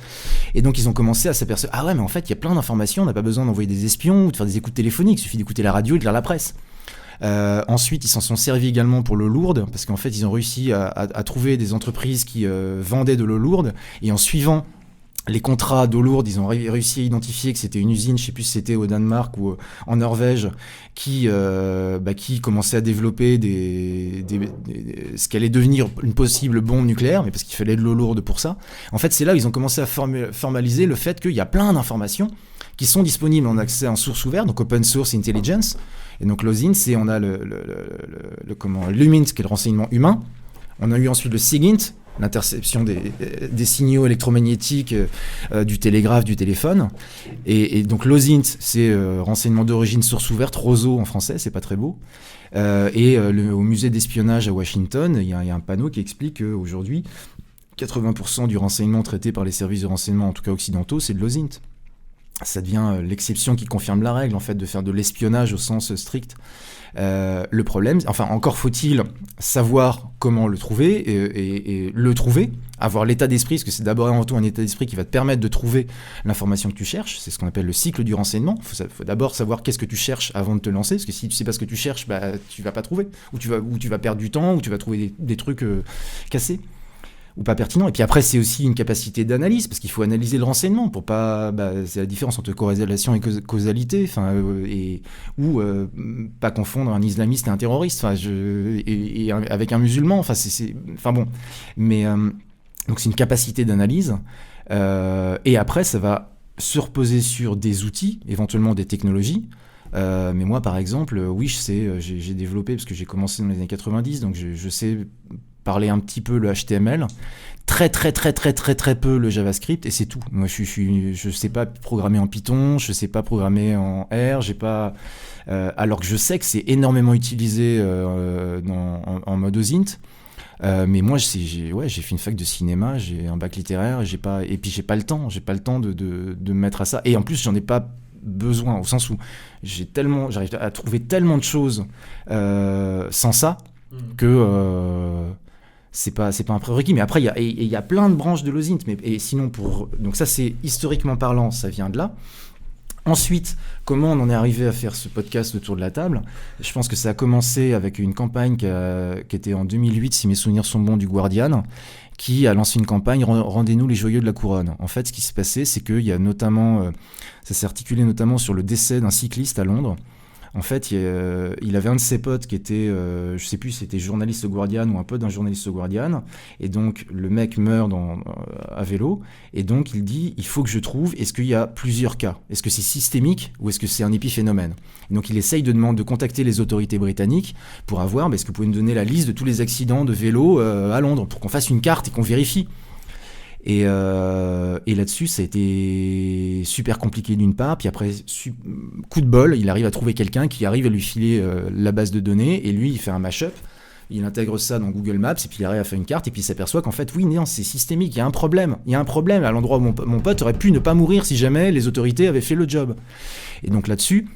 Et donc ils ont commencé à s'apercevoir, mais en fait il y a plein d'informations, on n'a pas besoin d'envoyer des espions ou de faire des écoutes téléphoniques, il suffit d'écouter la radio et de lire la presse. Ensuite, ils s'en sont servis également pour l'eau lourde, parce qu'en fait, ils ont réussi à trouver des entreprises qui vendaient de l'eau lourde, et en suivant les contrats d'eau lourde, ils ont réussi à identifier que c'était une usine, je ne sais plus si c'était au Danemark ou en Norvège, qui commençait à développer ce qu'allait devenir une possible bombe nucléaire, mais parce qu'il fallait de l'eau lourde pour ça. En fait, c'est là où ils ont commencé à formaliser le fait qu'il y a plein d'informations qui sont disponibles en accès en source ouverte, donc open source intelligence. Et donc l'OSINT, on a l'UMINT, qui est le renseignement humain. On a eu ensuite le SIGINT, l'interception des signaux électromagnétiques du télégraphe, du téléphone. Et donc l'OSINT, c'est renseignement d'origine source ouverte, ROSO en français, c'est pas très beau. Au musée d'espionnage à Washington, il y a un panneau qui explique qu'aujourd'hui, 80% du renseignement traité par les services de renseignement, en tout cas occidentaux, c'est de l'OSINT. Ça devient l'exception qui confirme la règle, en fait, de faire de l'espionnage au sens strict. Le problème, encore faut-il savoir comment le trouver et le trouver, avoir l'état d'esprit, parce que c'est d'abord et avant tout un état d'esprit qui va te permettre de trouver l'information que tu cherches. C'est ce qu'on appelle le cycle du renseignement. Il faut d'abord savoir qu'est-ce que tu cherches avant de te lancer, parce que si tu sais pas ce que tu cherches, tu vas pas trouver, ou tu vas perdre du temps, ou tu vas trouver des trucs cassés ou pas pertinent. Et puis après, c'est aussi une capacité d'analyse, parce qu'il faut analyser le renseignement pour pas... c'est la différence entre corrélation et causalité, ou pas confondre un islamiste et un terroriste, et avec un musulman, Mais donc c'est une capacité d'analyse, et après, ça va se reposer sur des outils, éventuellement des technologies. Mais moi, par exemple, oui, j'ai développé, parce que j'ai commencé dans les années 90, donc je sais parler un petit peu le HTML, très peu le JavaScript, et c'est tout. Moi, je sais pas programmer en Python, je sais pas programmer en R, alors que je sais que c'est énormément utilisé en mode OSINT. Mais moi, j'ai fait une fac de cinéma, j'ai un bac littéraire, et puis j'ai pas le temps de me mettre à ça. Et en plus, j'en ai pas besoin, au sens où j'arrive à trouver tellement de choses sans ça que c'est pas un prérequis. Mais après, il y a plein de branches de l'OSINT. Et sinon, donc ça, c'est historiquement parlant, ça vient de là. Ensuite, comment on en est arrivé à faire ce podcast autour de la table ? Je pense que ça a commencé avec une campagne qui était en 2008, si mes souvenirs sont bons, du Guardian, qui a lancé une campagne « Rendez-nous les joyeux de la couronne ». En fait, ce qui s'est passé, c'est qu'il y a notamment, ça s'est articulé notamment sur le décès d'un cycliste à Londres. En fait, il avait un de ses potes qui était, je ne sais plus si c'était journaliste au Guardian ou un pote d'un journaliste au Guardian, et donc le mec meurt à vélo, et donc il dit, il faut que je trouve, est-ce qu'il y a plusieurs cas ? Est-ce que c'est systémique ou est-ce que c'est un épiphénomène ? Et donc il essaye de contacter les autorités britanniques pour avoir, est-ce que vous pouvez me donner la liste de tous les accidents de vélo à Londres, pour qu'on fasse une carte et qu'on vérifie ? Et là-dessus, ça a été super compliqué d'une part, puis après, coup de bol, il arrive à trouver quelqu'un qui arrive à lui filer la base de données, et lui, il fait un mash-up, il intègre ça dans Google Maps, et puis il arrive à faire une carte, et puis il s'aperçoit qu'en fait, oui, non, c'est systémique, il y a un problème à l'endroit où mon pote aurait pu ne pas mourir si jamais les autorités avaient fait le job. Et donc là-dessus,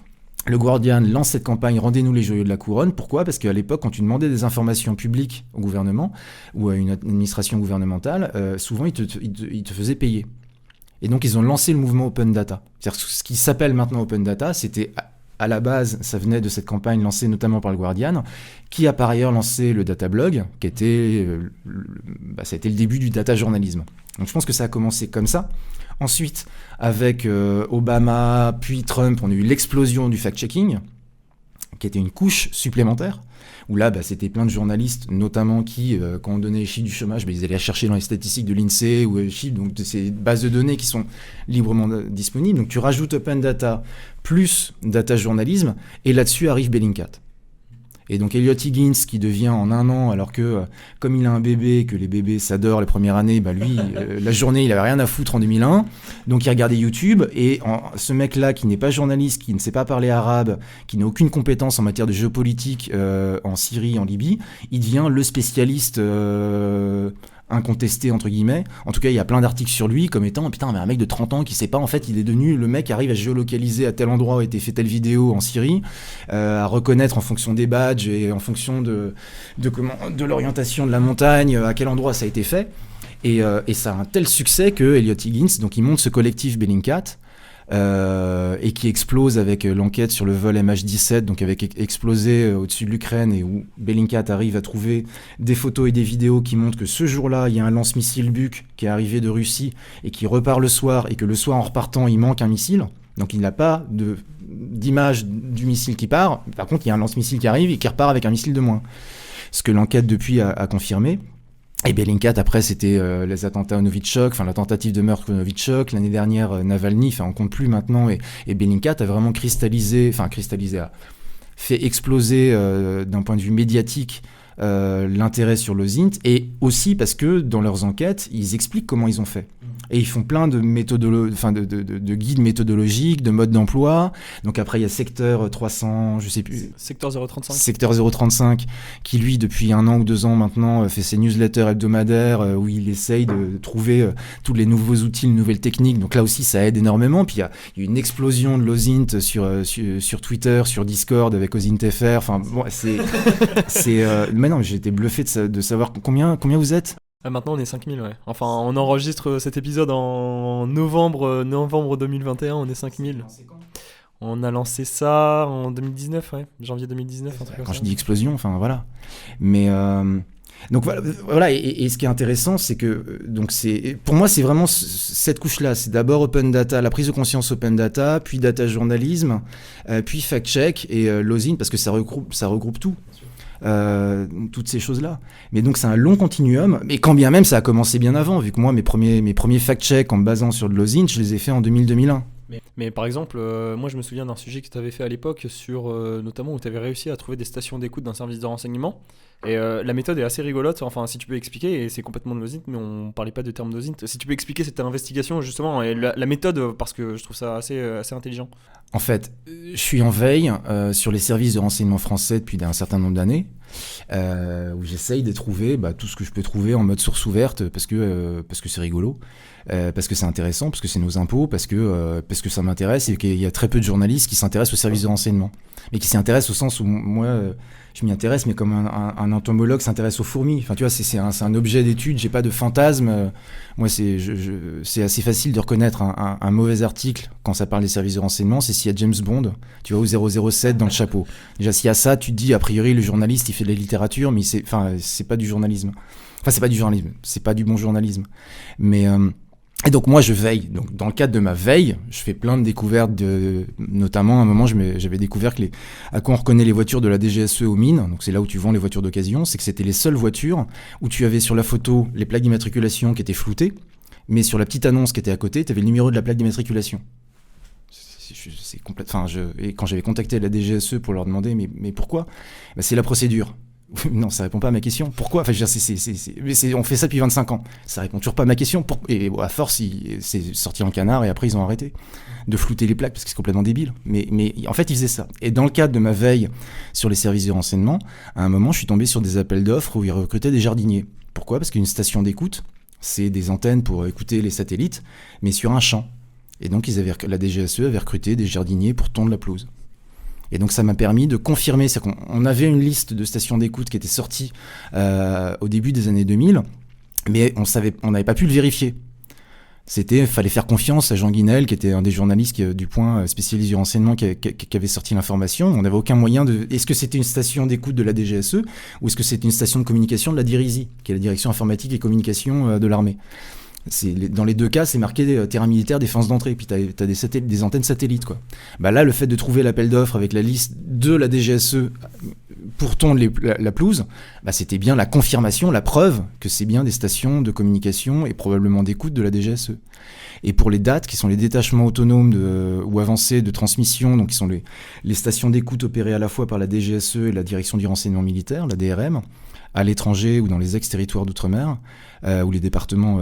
le Guardian lance cette campagne « Rendez-nous les joyeux de la couronne ». Pourquoi ? Parce qu'à l'époque, quand tu demandais des informations publiques au gouvernement ou à une administration gouvernementale, souvent, ils te faisaient payer. Et donc, ils ont lancé le mouvement Open Data. C'est-à-dire que ce qui s'appelle maintenant Open Data, c'était à la base, ça venait de cette campagne lancée notamment par le Guardian, qui a par ailleurs lancé le Data Blog, qui était, ça a été le début du data journalisme. Donc, je pense que ça a commencé comme ça. Ensuite, avec Obama, puis Trump, on a eu l'explosion du fact-checking, qui était une couche supplémentaire, où là, c'était plein de journalistes, notamment qui, quand on donnait les chiffres du chômage, ils allaient chercher dans les statistiques de l'INSEE ou les chiffres, donc de ces bases de données qui sont librement disponibles. Donc tu rajoutes Open Data plus data journalisme, et là-dessus arrive Bellingcat. Et donc Elliot Higgins qui devient en un an, alors que comme il a un bébé, que les bébés s'adorent les premières années, lui, la journée, il avait rien à foutre en 2001. Donc il regardait YouTube, et ce mec-là qui n'est pas journaliste, qui ne sait pas parler arabe, qui n'a aucune compétence en matière de géopolitique en Syrie, en Libye, il devient le spécialiste incontesté entre guillemets. En tout cas, il y a plein d'articles sur lui comme étant mais un mec de 30 ans qui sait pas, en fait, il est devenu le mec qui arrive à géolocaliser à tel endroit où a été fait telle vidéo en Syrie, à reconnaître en fonction des badges et en fonction de l'orientation de la montagne, à quel endroit ça a été fait. Et ça a un tel succès que Elliot Higgins, donc il monte ce collectif Bellingcat, et qui explose avec l'enquête sur le vol MH17, donc avec explosé au-dessus de l'Ukraine, et où Bellingcat arrive à trouver des photos et des vidéos qui montrent que ce jour-là, il y a un lance-missile Buk qui est arrivé de Russie et qui repart le soir, et que le soir en repartant, il manque un missile. Donc il n'a pas d'image du missile qui part. Par contre, il y a un lance-missile qui arrive et qui repart avec un missile de moins. Ce que l'enquête depuis a confirmé. Et Bellingcat, après, c'était les attentats au Novichok, la tentative de meurtre au Novichok. L'année dernière, Navalny, on compte plus maintenant. Et Bellingcat a vraiment a fait exploser d'un point de vue médiatique l'intérêt sur l'OSINT, et aussi parce que dans leurs enquêtes, ils expliquent comment ils ont fait. Et ils font plein de de guides méthodologiques, de modes d'emploi. Donc après, il y a Secteur 300, je sais plus. Secteur 035. Secteur 035, qui lui, depuis 1 an ou 2 ans maintenant, fait ses newsletters hebdomadaires où il essaye de trouver tous les nouveaux outils, les nouvelles techniques. Donc là aussi, ça aide énormément. Puis il y a une explosion de l'OSINT sur Twitter, sur Discord avec OSINT.fr. Maintenant, j'ai été bluffé de savoir combien vous êtes. Maintenant, on est 5000, ouais. Enfin, on enregistre cet épisode en novembre 2021, on est 5000. On a lancé ça en 2019, ouais. Janvier 2019, un truc comme ça. Quand je dis explosion, voilà. Mais... Donc voilà, et ce qui est intéressant, c'est que pour moi, c'est vraiment cette couche-là. C'est d'abord Open Data, la prise de conscience Open Data, puis Data Journalisme, puis Fact Check et l'OSINT, parce que ça regroupe tout. Toutes ces choses-là. Mais donc c'est un long continuum, mais quand bien même ça a commencé bien avant, vu que moi mes premiers fact-checks en me basant sur de l'OSINT, je les ai faits en 2000-2001. Mais par exemple, moi je me souviens d'un sujet que tu avais fait à l'époque sur notamment où tu avais réussi à trouver des stations d'écoute d'un service de renseignement, et la méthode est assez rigolote, si tu peux expliquer, et c'est complètement de l'OSINT, mais on parlait pas de termes d'OSINT, si tu peux expliquer cette investigation justement, et la méthode, parce que je trouve ça assez intelligent. En fait, je suis en veille sur les services de renseignement français depuis un certain nombre d'années, où j'essaye de trouver tout ce que je peux trouver en mode source ouverte parce que c'est rigolo. Parce que c'est intéressant, parce que c'est nos impôts, parce que ça m'intéresse et qu'il y a très peu de journalistes qui s'intéressent aux services de renseignement. Mais qui s'y intéressent au sens où moi, je m'y intéresse, mais comme un entomologue s'intéresse aux fourmis. Enfin, tu vois, c'est un objet d'étude, j'ai pas de fantasme. Moi, c'est assez facile de reconnaître un mauvais article quand ça parle des services de renseignement, c'est s'il y a James Bond, tu vois, au 007 dans le chapeau. Déjà, s'il y a ça, tu te dis, a priori, le journaliste, il fait de la littérature, mais c'est pas du journalisme. Enfin, c'est pas du journalisme, c'est pas du bon journalisme. Mais... Et donc moi je veille. Donc dans le cadre de ma veille, je fais plein de découvertes. Notamment à un moment j'avais découvert que à quoi on reconnaît les voitures de la DGSE aux mines. Donc c'est là où tu vends les voitures d'occasion. C'est que c'était les seules voitures où tu avais sur la photo les plaques d'immatriculation qui étaient floutées, mais sur la petite annonce qui était à côté, tu avais le numéro de la plaque d'immatriculation. C'est complètement. Et quand j'avais contacté la DGSE pour leur demander mais pourquoi, c'est la procédure. Non, ça répond pas à ma question. Pourquoi ? Enfin, je veux dire, on fait ça depuis 25 ans. Ça répond toujours pas à ma question. Et à force, c'est sorti en canard et après, ils ont arrêté de flouter les plaques parce que c'est complètement débile. Mais en fait, ils faisaient ça. Et dans le cadre de ma veille sur les services de renseignement, à un moment, je suis tombé sur des appels d'offres où ils recrutaient des jardiniers. Pourquoi ? Parce qu'une station d'écoute, c'est des antennes pour écouter les satellites, mais sur un champ. Et donc, la DGSE avait recruté des jardiniers pour tondre la pelouse. Et donc ça m'a permis de confirmer, c'est qu'on avait une liste de stations d'écoute qui était sortie au début des années 2000, mais on n'avait pas pu le vérifier. Fallait faire confiance à Jean Guinel, qui était un des journalistes du Point spécialisé du renseignement, qui avait sorti l'information. On n'avait aucun moyen de... Est-ce que c'était une station d'écoute de la DGSE ou est-ce que c'était une station de communication de la DIRISI, qui est la Direction informatique et communication de l'armée. Dans les deux cas, c'est marqué terrain militaire, défense d'entrée, puis t'as des antennes satellites, quoi. Là, le fait de trouver l'appel d'offres avec la liste de la DGSE pour tondre la pelouse, c'était bien la confirmation, la preuve que c'est bien des stations de communication et probablement d'écoute de la DGSE. Et pour les DAT, qui sont les détachements autonomes ou avancés de transmission, donc qui sont les stations d'écoute opérées à la fois par la DGSE et la Direction du renseignement militaire, la DRM, à l'étranger ou dans les ex-territoires d'outre-mer, ou les départements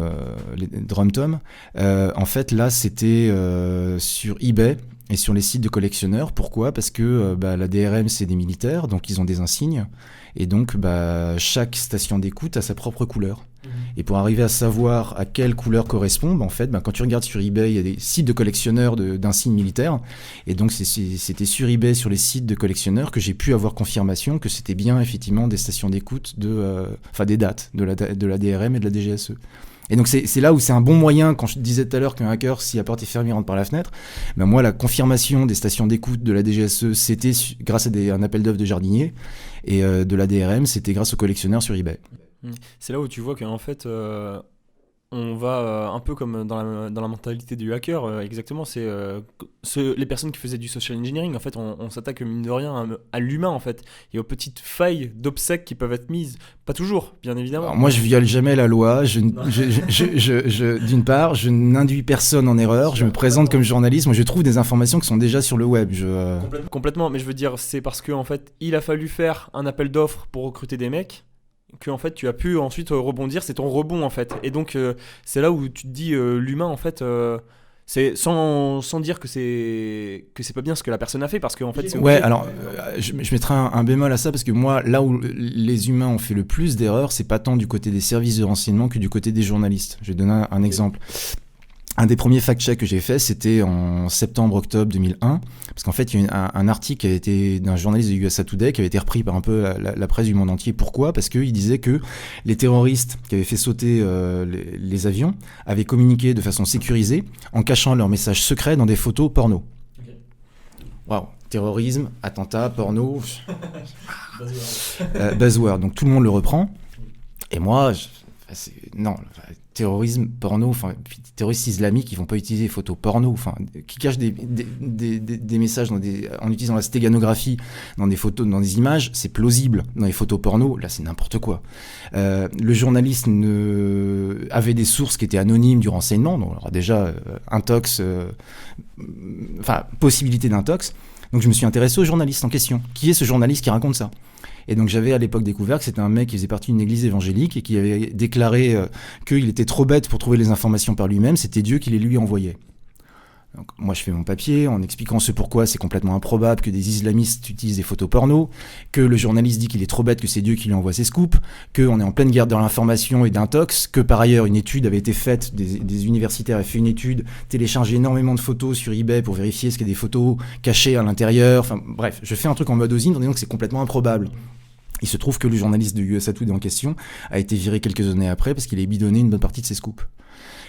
DROM-TOM. En fait, là, c'était sur eBay et sur les sites de collectionneurs. Pourquoi ? Parce que la DRM, c'est des militaires, donc ils ont des insignes. Et donc, chaque station d'écoute a sa propre couleur. Et pour arriver à savoir à quelle couleur correspond, en fait, quand tu regardes sur eBay, il y a des sites de collectionneurs d'insignes militaires. Et donc, c'était sur eBay, sur les sites de collectionneurs, que j'ai pu avoir confirmation que c'était bien, effectivement, des stations d'écoute des dates de la DRM et de la DGSE. Et donc, c'est là où c'est un bon moyen, quand je te disais tout à l'heure qu'un hacker, si la porte est fermée, il rentre par la fenêtre. Moi, la confirmation des stations d'écoute de la DGSE, c'était grâce à un appel d'offres de jardiniers. Et de la DRM, c'était grâce aux collectionneurs sur eBay. C'est là où tu vois qu'en fait, on va un peu comme dans la mentalité du hacker, exactement, c'est les personnes qui faisaient du social engineering, en fait, on s'attaque mine de rien à l'humain, en fait, et aux petites failles d'obsèques qui peuvent être mises, pas toujours, bien évidemment. Alors moi, je viole jamais la loi, d'une part, je n'induis personne en erreur, je me présente comme journaliste, moi je trouve des informations qui sont déjà sur le web. Complètement, mais je veux dire, c'est parce qu'en fait, il a fallu faire un appel d'offres pour recruter des mecs, que en fait tu as pu ensuite rebondir, c'est ton rebond en fait. Et donc c'est là où tu te dis l'humain en fait c'est sans dire que c'est pas bien ce que la personne a fait, parce que en fait c'est ouais, alors je mettrai un bémol à ça, parce que moi là où les humains ont fait le plus d'erreurs, c'est pas tant du côté des services de renseignement que du côté des journalistes. Je vais donner un exemple. Un des premiers fact-checks que j'ai fait, c'était en septembre-octobre 2001, parce qu'en fait, il y a eu un article qui avait été d'un journaliste de USA Today qui avait été repris par un peu la presse du monde entier. Pourquoi ? Parce qu'il disait que les terroristes qui avaient fait sauter les avions avaient communiqué de façon sécurisée en cachant leurs messages secrets dans des photos porno. Waouh, terrorisme, attentat, porno, buzzword. Donc tout le monde le reprend. Et moi, terrorisme, porno, terroristes islamiques, ils vont pas utiliser des photos porno, qui cachent des messages en utilisant la stéganographie dans des photos, dans des images, c'est plausible. Dans les photos porno, là, c'est n'importe quoi. Le journaliste avait des sources qui étaient anonymes du renseignement, donc alors déjà intox, possibilité d'intox. Donc je me suis intéressé au journaliste en question. Qui est ce journaliste qui raconte ça ? Et donc j'avais à l'époque découvert que c'était un mec qui faisait partie d'une église évangélique et qui avait déclaré qu'il était trop bête pour trouver les informations par lui-même, c'était Dieu qui les lui envoyait. Donc, moi, je fais mon papier en expliquant ce pourquoi c'est complètement improbable que des islamistes utilisent des photos porno, que le journaliste dit qu'il est trop bête, que c'est Dieu qui lui envoie ses scoops, qu'on est en pleine guerre de l'information et d'intox, que par ailleurs une étude avait été faite, des universitaires avaient fait une étude, téléchargé énormément de photos sur eBay pour vérifier ce qu'il y a des photos cachées à l'intérieur. Enfin bref, je fais un truc en mode OSINT en disant que c'est complètement improbable. Il se trouve que le journaliste de USA Today en question a été viré quelques années après parce qu'il avait bidonné une bonne partie de ses scoops.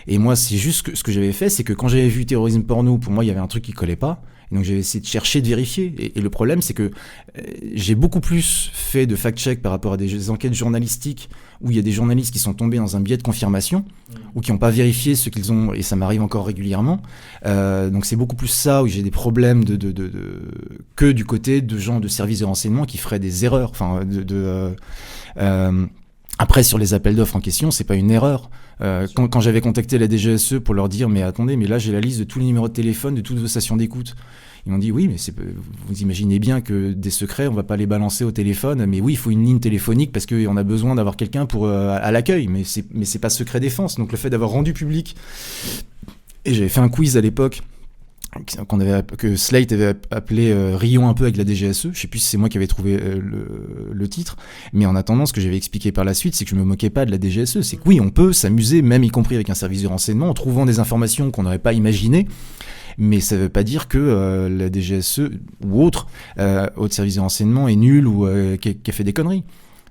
Et moi, c'est juste que ce que j'avais fait, c'est que quand j'avais vu terrorisme porno, pour moi, il y avait un truc qui collait pas. Et donc, j'avais essayé de chercher, de vérifier. Et le problème, c'est que j'ai beaucoup plus fait de fact-check par rapport à des enquêtes journalistiques où il y a des journalistes qui sont tombés dans un biais de confirmation ou qui n'ont pas vérifié ce qu'ils ont, et ça m'arrive encore régulièrement. Donc, c'est beaucoup plus ça où j'ai des problèmes que du côté de gens de services de renseignement qui feraient des erreurs. Enfin, après, sur les appels d'offres en question, c'est pas une erreur. Quand j'avais contacté la DGSE pour leur dire « Mais attendez, mais là, j'ai la liste de tous les numéros de téléphone de toutes vos stations d'écoute. » Ils m'ont dit « Oui, mais vous imaginez bien que des secrets, on va pas les balancer au téléphone. Mais oui, il faut une ligne téléphonique parce qu'on a besoin d'avoir quelqu'un à l'accueil. Mais c'est pas secret défense. » Donc, le fait d'avoir rendu public... Et j'avais fait un quiz à l'époque que Slate avait appelé Rions un peu avec la DGSE. Je sais plus si c'est moi qui avais trouvé le titre, mais en attendant, ce que j'avais expliqué par la suite, c'est que je me moquais pas de la DGSE. C'est que oui, on peut s'amuser, même y compris avec un service de renseignement, en trouvant des informations qu'on n'aurait pas imaginées, mais ça veut pas dire que la DGSE ou autre service de renseignement est nul ou qui a fait des conneries.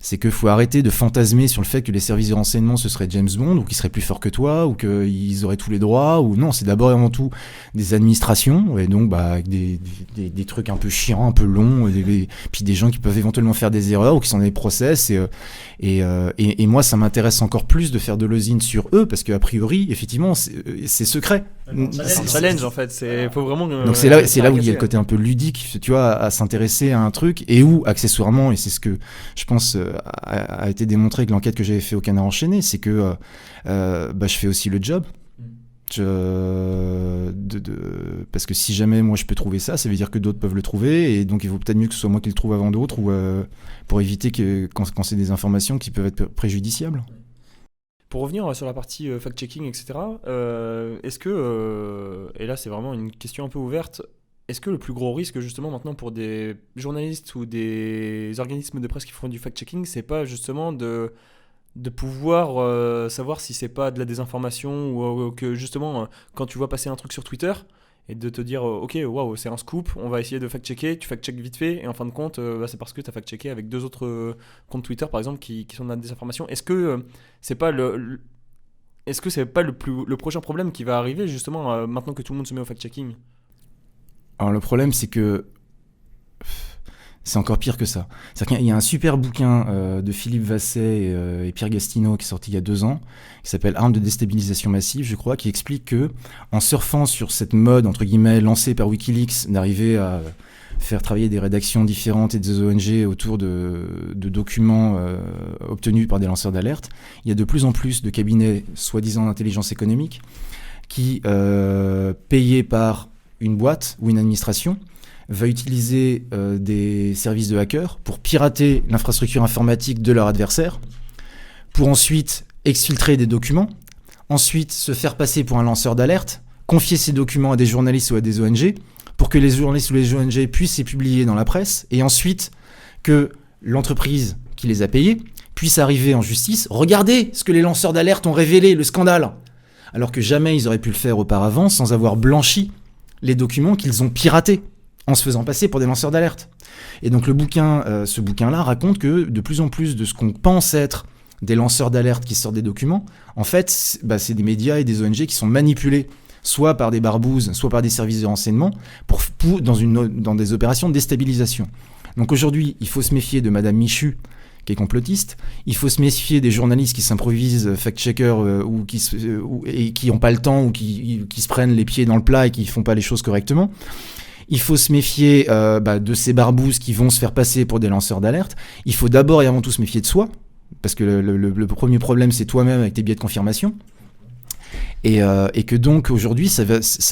C'est qu'il faut arrêter de fantasmer sur le fait que les services de renseignement ce serait James Bond ou qu'ils seraient plus forts que toi ou qu'ils auraient tous les droits ou non, c'est d'abord et avant tout des administrations et donc avec des trucs un peu chiants, un peu longs, puis des gens qui peuvent éventuellement faire des erreurs ou qui sont dans des process et moi ça m'intéresse encore plus de faire de l'OSINT sur eux parce qu'a priori effectivement c'est secret. C'est un challenge en fait, faut vraiment donc c'est là où il y a le côté un peu ludique, tu vois, à s'intéresser à un truc et où accessoirement, et c'est ce que je pense a été démontré avec l'enquête que j'avais fait au Canard enchaîné, c'est que je fais aussi le job. Parce que si jamais moi je peux trouver ça, ça veut dire que d'autres peuvent le trouver et donc il vaut peut-être mieux que ce soit moi qui le trouve avant d'autres ou pour éviter que quand c'est des informations qui peuvent être préjudiciables. Pour revenir sur la partie fact-checking, etc., est-ce que, et là c'est vraiment une question un peu ouverte, est-ce que le plus gros risque justement maintenant pour des journalistes ou des organismes de presse qui font du fact-checking, c'est pas justement de pouvoir savoir si c'est pas de la désinformation ou que justement quand tu vois passer un truc sur Twitter et de te dire ok waouh c'est un scoop, on va essayer de fact-checker, tu fact-check vite fait et en fin de compte c'est parce que tu as fact-checké avec deux autres comptes Twitter par exemple qui sont de la désinformation. Est-ce que c'est pas le prochain problème qui va arriver justement maintenant que tout le monde se met au fact-checking? Alors le problème c'est que c'est encore pire que ça. C'est-à-dire qu'il y a un super bouquin de Philippe Vasset et Pierre Gastineau qui est sorti il y a 2 ans, qui s'appelle Armes de déstabilisation massive, je crois, qui explique que en surfant sur cette mode, entre guillemets, lancée par Wikileaks, d'arriver à faire travailler des rédactions différentes et des ONG autour de documents obtenus par des lanceurs d'alerte, il y a de plus en plus de cabinets soi-disant d'intelligence économique qui, payés par une boîte ou une administration, va utiliser des services de hackers pour pirater l'infrastructure informatique de leur adversaire, pour ensuite exfiltrer des documents, ensuite se faire passer pour un lanceur d'alerte, confier ces documents à des journalistes ou à des ONG, pour que les journalistes ou les ONG puissent les publier dans la presse, et ensuite que l'entreprise qui les a payés puisse arriver en justice. Regardez ce que les lanceurs d'alerte ont révélé, le scandale, alors que jamais ils auraient pu le faire auparavant sans avoir blanchi les documents qu'ils ont piratés en se faisant passer pour des lanceurs d'alerte. Et donc ce bouquin-là raconte que de plus en plus de ce qu'on pense être des lanceurs d'alerte qui sortent des documents, en fait, c'est des médias et des ONG qui sont manipulés, soit par des barbouzes, soit par des services de renseignement, dans des opérations de déstabilisation. Donc aujourd'hui, il faut se méfier de Madame Michu, qui est complotiste. Il faut se méfier des journalistes qui s'improvisent fact-checkers et qui n'ont pas le temps ou qui se prennent les pieds dans le plat et qui ne font pas les choses correctement. Il faut se méfier de ces barbouzes qui vont se faire passer pour des lanceurs d'alerte. Il faut d'abord et avant tout se méfier de soi, parce que le premier problème, c'est toi-même avec tes biais de confirmation. Et que donc, aujourd'hui, ça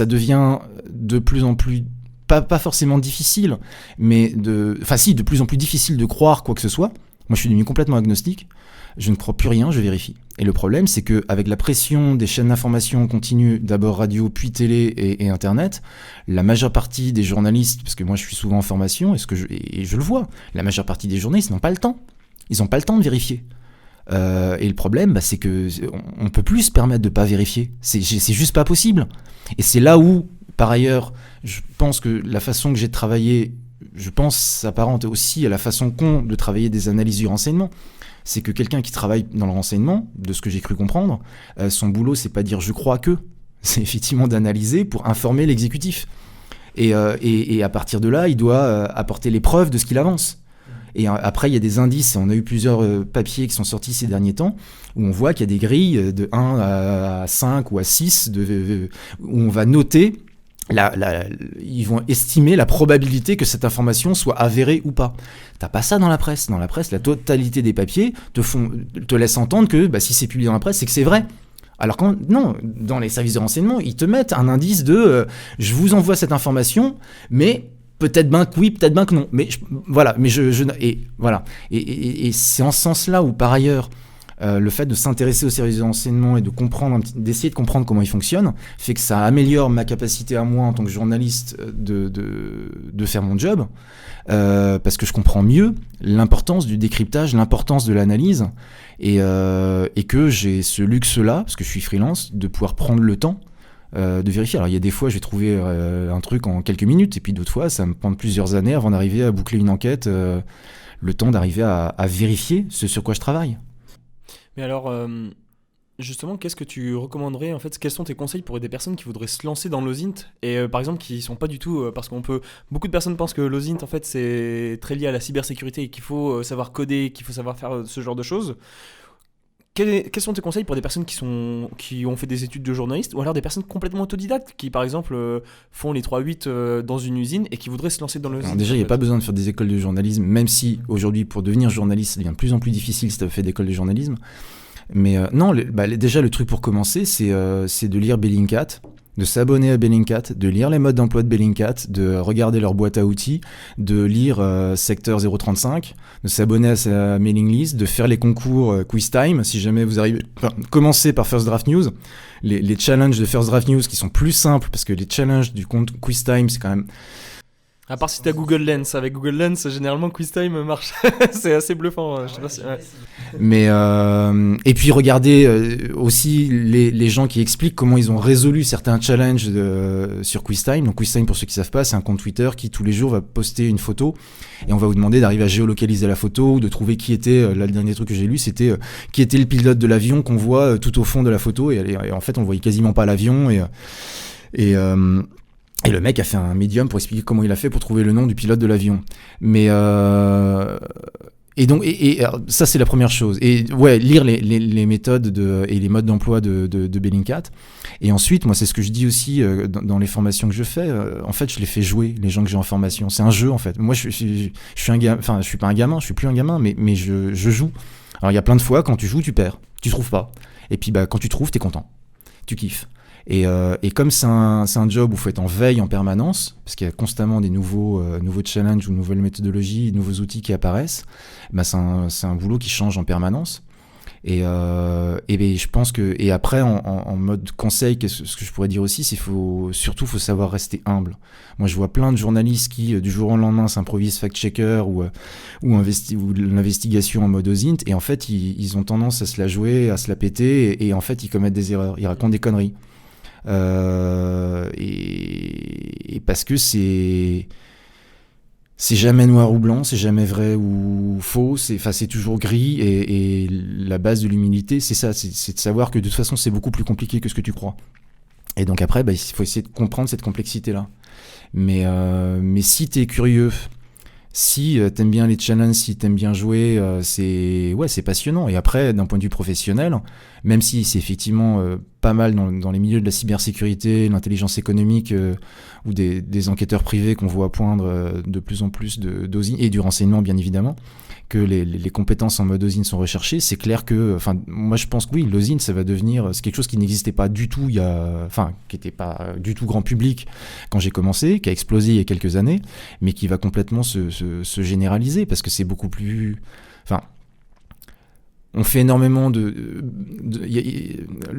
devient de plus en plus, pas forcément difficile, mais de plus en plus difficile de croire quoi que ce soit. Moi, je suis devenu complètement agnostique. Je ne crois plus rien, je vérifie. Et le problème, c'est qu'avec la pression des chaînes d'information continue, d'abord radio, puis télé et Internet, la majeure partie des journalistes, parce que moi je suis souvent en formation, et je le vois, la majeure partie des journalistes n'ont pas le temps. Ils n'ont pas le temps de vérifier. Et le problème, c'est qu'on ne peut plus se permettre de ne pas vérifier. C'est juste pas possible. Et c'est là où, par ailleurs, je pense que la façon que j'ai de travailler, s'apparente aussi à la façon qu'ont de travailler des analyses du renseignement. C'est que quelqu'un qui travaille dans le renseignement, de ce que j'ai cru comprendre, son boulot, c'est pas dire « je crois que », c'est effectivement d'analyser pour informer l'exécutif. Et à partir de là, il doit apporter les preuves de ce qu'il avance. Et après, il y a des indices, et on a eu plusieurs papiers qui sont sortis ces derniers temps, où on voit qu'il y a des grilles de 1 à 5 ou à 6, où on va noter, ils vont estimer la probabilité que cette information soit avérée ou pas. T'as pas ça dans la presse. Dans la presse, la totalité des papiers te laisse entendre que si c'est publié dans la presse, c'est que c'est vrai. Alors non, dans les services de renseignement, ils te mettent un indice de je vous envoie cette information, mais peut-être bien que oui, peut-être bien que non. Mais voilà. Et c'est en ce sens-là où, par ailleurs, le fait de s'intéresser aux services de renseignement et d'essayer de comprendre comment ils fonctionnent fait que ça améliore ma capacité à moi en tant que journaliste de faire mon job, parce que je comprends mieux l'importance du décryptage, l'importance de l'analyse, et que j'ai ce luxe-là, parce que je suis freelance, de pouvoir prendre le temps de vérifier. Alors il y a des fois je vais trouver un truc en quelques minutes, et puis d'autres fois ça me prend plusieurs années avant d'arriver à boucler une enquête, le temps d'arriver à vérifier ce sur quoi je travaille. Mais alors, justement, qu'est-ce que tu recommanderais, en fait, quels sont tes conseils pour des personnes qui voudraient se lancer dans l'OSINT et par exemple qui sont pas du tout, parce beaucoup de personnes pensent que l'OSINT en fait c'est très lié à la cybersécurité et qu'il faut savoir coder, qu'il faut savoir faire ce genre de choses. Quels sont tes conseils pour des personnes qui ont fait des études de journaliste, ou alors des personnes complètement autodidactes qui par exemple font les 3-8 dans une usine et qui voudraient se lancer dans l'OSINT? Déjà, il n'y a pas besoin de faire des écoles de journalisme, même si aujourd'hui pour devenir journaliste ça devient de plus en plus difficile si tu as fait d'école de journalisme. Mais non, déjà le truc pour commencer, c'est de lire Bellingcat, de s'abonner à Bellingcat, de lire les modes d'emploi de Bellingcat, de regarder leur boîte à outils, de lire Secteur 035, de s'abonner à sa mailing list, de faire les concours Quiz Time, si jamais vous arrivez... Enfin, commencez par First Draft News, les challenges de First Draft News qui sont plus simples, parce que les challenges du compte Quiz Time, c'est quand même... À part si t'as Google Lens. Avec Google Lens, généralement, QuizTime marche. C'est assez bluffant. Je sais pas si... ouais. Mais et puis regardez aussi les gens qui expliquent comment ils ont résolu certains challenges sur QuizTime. Donc QuizTime, pour ceux qui savent pas, c'est un compte Twitter qui tous les jours va poster une photo et on va vous demander d'arriver à géolocaliser la photo ou de trouver qui était, le dernier truc que j'ai lu, c'était qui était le pilote de l'avion qu'on voit tout au fond de la photo, et en fait on voyait quasiment pas l'avion, et le mec a fait un médium pour expliquer comment il a fait pour trouver le nom du pilote de l'avion. Mais et donc alors, ça c'est la première chose. Et ouais, lire les méthodes et les modes d'emploi de Bellingcat. Et ensuite, moi c'est ce que je dis aussi dans les formations que je fais. En fait, je les fais jouer les gens que j'ai en formation. C'est un jeu en fait. Moi je suis un gamin. Enfin, je suis pas un gamin. Je suis plus un gamin, mais je joue. Alors il y a plein de fois quand tu joues, tu perds, tu trouves pas. Et puis quand tu trouves, t'es content, tu kiffes. Et comme c'est un job où il faut être en veille en permanence, parce qu'il y a constamment des nouveaux challenges ou nouvelles méthodologies, nouveaux outils qui apparaissent, c'est un boulot qui change en permanence. Et je pense que... Et après, en mode conseil, ce que je pourrais dire aussi, c'est qu'il surtout faut savoir rester humble. Moi, je vois plein de journalistes qui, du jour au lendemain, s'improvisent fact-checker ou l'investigation en mode OSINT, et en fait, ils ont tendance à se la jouer, à se la péter, et en fait, ils commettent des erreurs, ils racontent des conneries. Et parce que c'est jamais noir ou blanc, c'est jamais vrai ou faux, c'est toujours gris, et la base de l'humilité c'est ça, c'est de savoir que de toute façon c'est beaucoup plus compliqué que ce que tu crois, et donc après il faut essayer de comprendre cette complexité là, mais si t'es curieux, si t'aimes bien les challenges, si t'aimes bien jouer, c'est passionnant. Et après, d'un point de vue professionnel, même si c'est effectivement pas mal dans les milieux de la cybersécurité, l'intelligence économique ou des enquêteurs privés qu'on voit poindre de plus en plus d'OSINT et du renseignement bien évidemment, que les compétences en mode OSINT sont recherchées, c'est clair que, moi je pense que oui, l'OSINT ça va devenir, c'est quelque chose qui n'existait pas du tout qui n'était pas du tout grand public quand j'ai commencé, qui a explosé il y a quelques années, mais qui va complètement se généraliser, parce que c'est beaucoup plus, on fait énormément le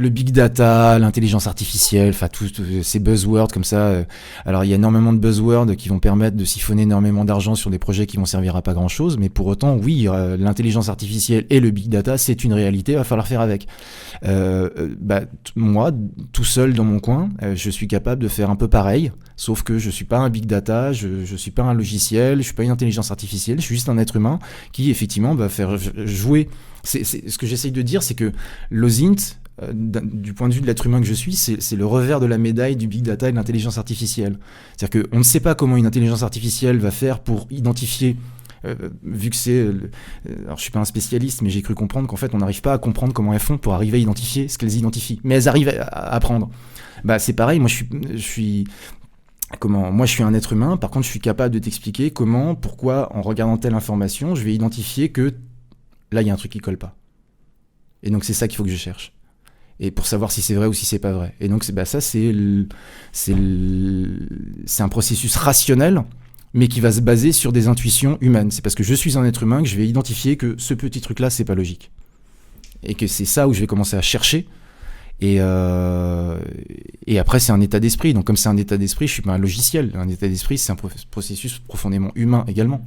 big data, l'intelligence artificielle, enfin tous ces buzzwords comme ça. Alors il y a énormément de buzzwords qui vont permettre de siphonner énormément d'argent sur des projets qui vont servir à pas grand chose, mais pour autant, oui, l'intelligence artificielle et le big data, c'est une réalité, il va falloir faire avec. Moi, tout seul dans mon coin, je suis capable de faire un peu pareil, sauf que je suis pas un big data, je suis pas un logiciel, je suis pas une intelligence artificielle, je suis juste un être humain qui effectivement va faire jouer. C'est ce que j'essaye de dire, c'est que l'OSINT, du point de vue de l'être humain que je suis, c'est le revers de la médaille du big data et de l'intelligence artificielle. C'est-à-dire qu'on ne sait pas comment une intelligence artificielle va faire pour identifier, vu que alors je suis pas un spécialiste, mais j'ai cru comprendre qu'en fait on n'arrive pas à comprendre comment elles font pour arriver à identifier ce qu'elles identifient, mais elles arrivent à apprendre. C'est pareil, moi je suis un être humain, par contre je suis capable de t'expliquer pourquoi en regardant telle information, je vais identifier que là, il y a un truc qui colle pas. Et donc, c'est ça qu'il faut que je cherche. Et pour savoir si c'est vrai ou si c'est pas vrai. Et donc, c'est un processus rationnel, mais qui va se baser sur des intuitions humaines. C'est parce que je suis un être humain que je vais identifier que ce petit truc-là, c'est pas logique. Et que c'est ça où je vais commencer à chercher. Et après, c'est un état d'esprit. Donc, comme c'est un état d'esprit, je suis pas un logiciel. Un état d'esprit, c'est un processus profondément humain également.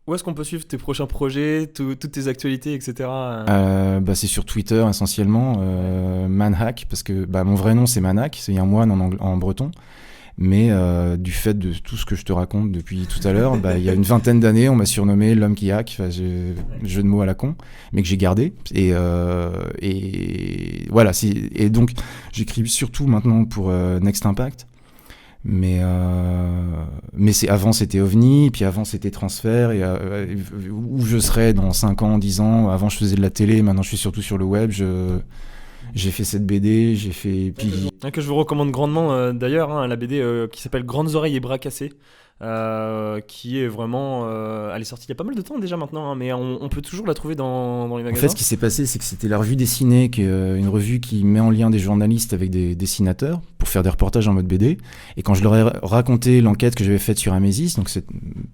Où est-ce qu'on peut suivre tes prochains projets, toutes tes actualités, etc. C'est sur Twitter essentiellement, Manhack, parce que mon vrai nom c'est Manhack, c'est un moine en breton, mais du fait de tout ce que je te raconte depuis tout à l'heure, il y a une vingtaine d'années, on m'a surnommé l'homme qui hack, jeu de mots à la con, mais que j'ai gardé, et voilà, et donc j'écris surtout maintenant pour Next Impact. Mais avant c'était OVNI, puis avant c'était Transfert, et où je serai dans 5 ans, 10 ans. Avant je faisais de la télé, maintenant je suis surtout sur le web. J'ai fait cette BD, j'ai fait... Que je vous recommande grandement d'ailleurs, la BD qui s'appelle Grandes oreilles et bras cassés. Qui est vraiment... elle est sortie il y a pas mal de temps déjà maintenant, mais on peut toujours la trouver dans les magasins. En fait, ce qui s'est passé, c'est que c'était la revue dessinée, qui est une revue qui met en lien des journalistes avec des dessinateurs pour faire des reportages en mode BD. Et quand je leur ai raconté l'enquête que j'avais faite sur Amesis, donc cette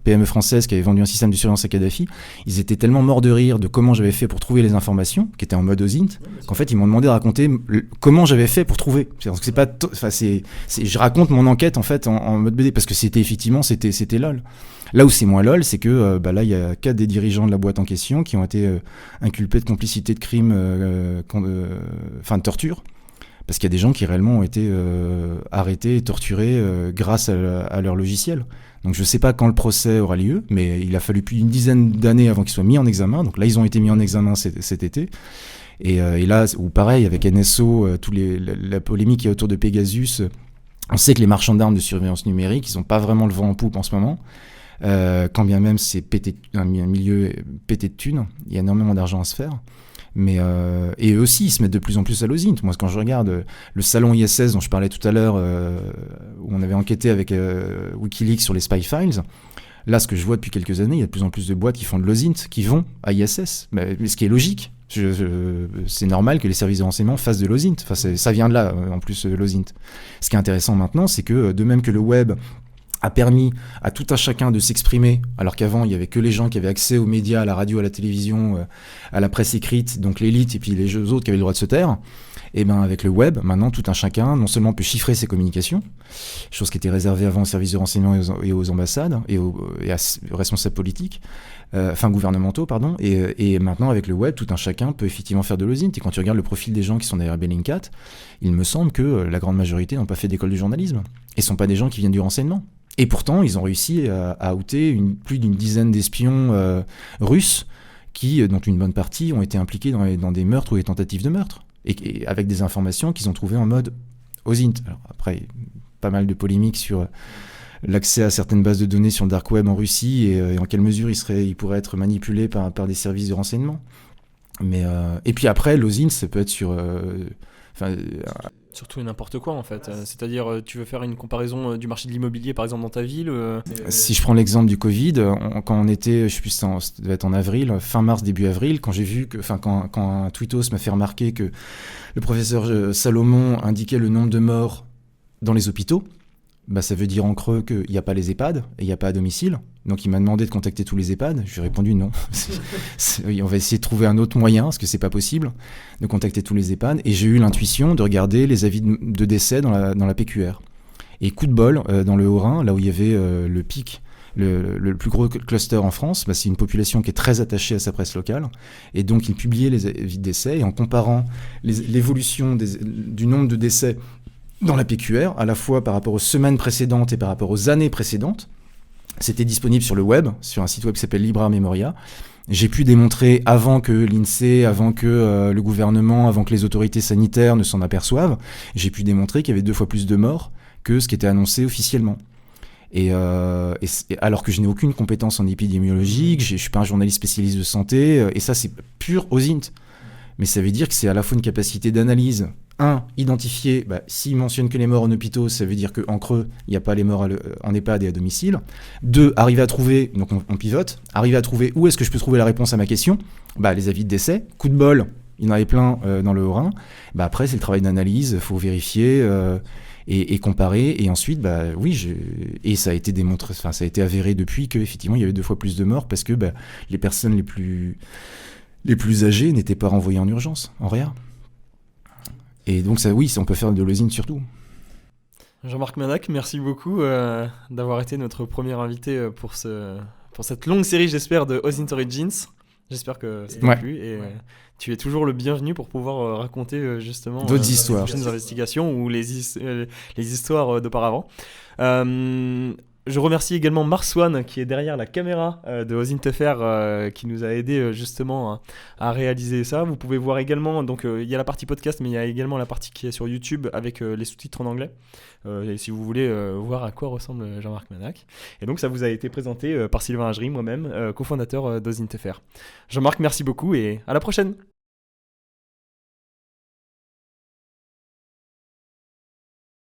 PME française qui avait vendu un système de surveillance à Kadhafi, ils étaient tellement morts de rire de comment j'avais fait pour trouver les informations, qui étaient en mode OSINT, qu'en fait, ils m'ont demandé de raconter comment j'avais fait pour trouver. C'est pas je raconte mon enquête en fait en mode BD, parce que c'était LOL. Là où c'est moins LOL, c'est que là, il y a 4 des dirigeants de la boîte en question qui ont été inculpés de complicité de crime, de torture, parce qu'il y a des gens qui réellement ont été arrêtés et torturés grâce à leur logiciel. Donc je sais pas quand le procès aura lieu, mais il a fallu plus d'une dizaine d'années avant qu'ils soient mis en examen. Donc là, ils ont été mis en examen cet été. Et là, ou pareil, avec NSO, la polémique qui est autour de Pegasus, on sait que les marchands d'armes de surveillance numérique, ils n'ont pas vraiment le vent en poupe en ce moment. Quand bien même c'est un milieu pété de thunes, il y a énormément d'argent à se faire. Mais et eux aussi, ils se mettent de plus en plus à l'OSINT. Moi, quand je regarde le salon ISS dont je parlais tout à l'heure, où on avait enquêté avec Wikileaks sur les spy files, là, ce que je vois depuis quelques années, il y a de plus en plus de boîtes qui font de l'OSINT, qui vont à ISS. Mais ce qui est logique. C'est normal que les services de renseignement fassent de l'OSINT. Enfin, ça vient de là, en plus, l'OSINT. Ce qui est intéressant maintenant, c'est que de même que le web a permis à tout un chacun de s'exprimer, alors qu'avant, il n'y avait que les gens qui avaient accès aux médias, à la radio, à la télévision, à la presse écrite, donc l'élite, et puis les autres qui avaient le droit de se taire, et bien avec le web, maintenant, tout un chacun, non seulement peut chiffrer ses communications, chose qui était réservée avant aux services de renseignement et aux ambassades, et aux responsables politiques, gouvernementaux, pardon, et maintenant avec le web, tout un chacun peut effectivement faire de l'OSINT. Et quand tu regardes le profil des gens qui sont derrière Bellingcat, il me semble que la grande majorité n'ont pas fait d'école de journalisme, et sont pas des gens qui viennent du renseignement. Et pourtant, ils ont réussi à outer plus d'une dizaine d'espions russes dont une bonne partie ont été impliqués dans des meurtres ou des tentatives de meurtre, et avec des informations qu'ils ont trouvées en mode OSINT. Alors après, pas mal de polémiques sur l'accès à certaines bases de données sur le dark web en Russie, et en quelle mesure il pourrait être manipulé par des services de renseignement. Et puis après, l'OSINT, ça peut être sur... Surtout n'importe quoi en fait. C'est-à-dire, tu veux faire une comparaison du marché de l'immobilier par exemple dans ta ville Si je prends l'exemple du Covid, quand on était, je sais plus, ça devait être en avril, fin mars, début avril, quand j'ai vu quand un tweetos m'a fait remarquer que le professeur Salomon indiquait le nombre de morts dans les hôpitaux, bah, ça veut dire en creux qu'il n'y a pas les EHPAD et il n'y a pas à domicile. Donc il m'a demandé de contacter tous les EHPAD. Je lui ai répondu non. On va essayer de trouver un autre moyen, parce que c'est pas possible de contacter tous les EHPAD. Et j'ai eu l'intuition de regarder les avis de décès dans la PQR. Et coup de bol, dans le Haut-Rhin, là où il y avait le pic, le plus gros cluster en France, bah, c'est une population qui est très attachée à sa presse locale. Et donc il publiait les avis de décès. Et en comparant l'évolution du nombre de décès dans la PQR, à la fois par rapport aux semaines précédentes et par rapport aux années précédentes, c'était disponible sur le web, sur un site web qui s'appelle Libra Memoria. J'ai pu démontrer avant que l'INSEE, avant que le gouvernement, avant que les autorités sanitaires ne s'en aperçoivent, j'ai pu démontrer qu'il y avait 2 fois plus de morts que ce qui était annoncé officiellement. Et alors que je n'ai aucune compétence en épidémiologie, que je ne suis pas un journaliste spécialiste de santé, et ça c'est pur OSINT. Mais ça veut dire que c'est à la fois une capacité d'analyse. Identifier, s'il mentionne que les morts en hôpitaux, ça veut dire qu'en creux, il n'y a pas les morts en EHPAD et à domicile. 2, arriver à trouver, donc on pivote, arriver à trouver où est-ce que je peux trouver la réponse à ma question. Les avis de décès, coup de bol, il y en avait plein dans le Haut-Rhin. Après, c'est le travail d'analyse, il faut vérifier et comparer. Et ensuite, et ça a été démontré, ça a été avéré depuis qu'effectivement, il y avait 2 fois plus de morts parce que les personnes les plus âgées n'étaient pas renvoyées en urgence, en réa. Et donc ça, oui, on peut faire de l'OSINT surtout. Jean-Marc Manac, merci beaucoup d'avoir été notre premier invité pour cette longue série, j'espère, de OSINT Origins. J'espère que ça t'a plu et tu es toujours le bienvenu pour pouvoir raconter justement d'autres histoires, les prochaines investigations ou les histoires d'auparavant. Je remercie également Marswan qui est derrière la caméra de OSINT-FR qui nous a aidé justement à réaliser ça. Vous pouvez voir également, donc il y a la partie podcast, mais il y a également la partie qui est sur YouTube avec les sous-titres en anglais. Et si vous voulez voir à quoi ressemble Jean-Marc Manac. Et donc ça vous a été présenté par Sylvain Hagery, moi-même, cofondateur d'OSINT-FR. Jean-Marc, merci beaucoup et à la prochaine.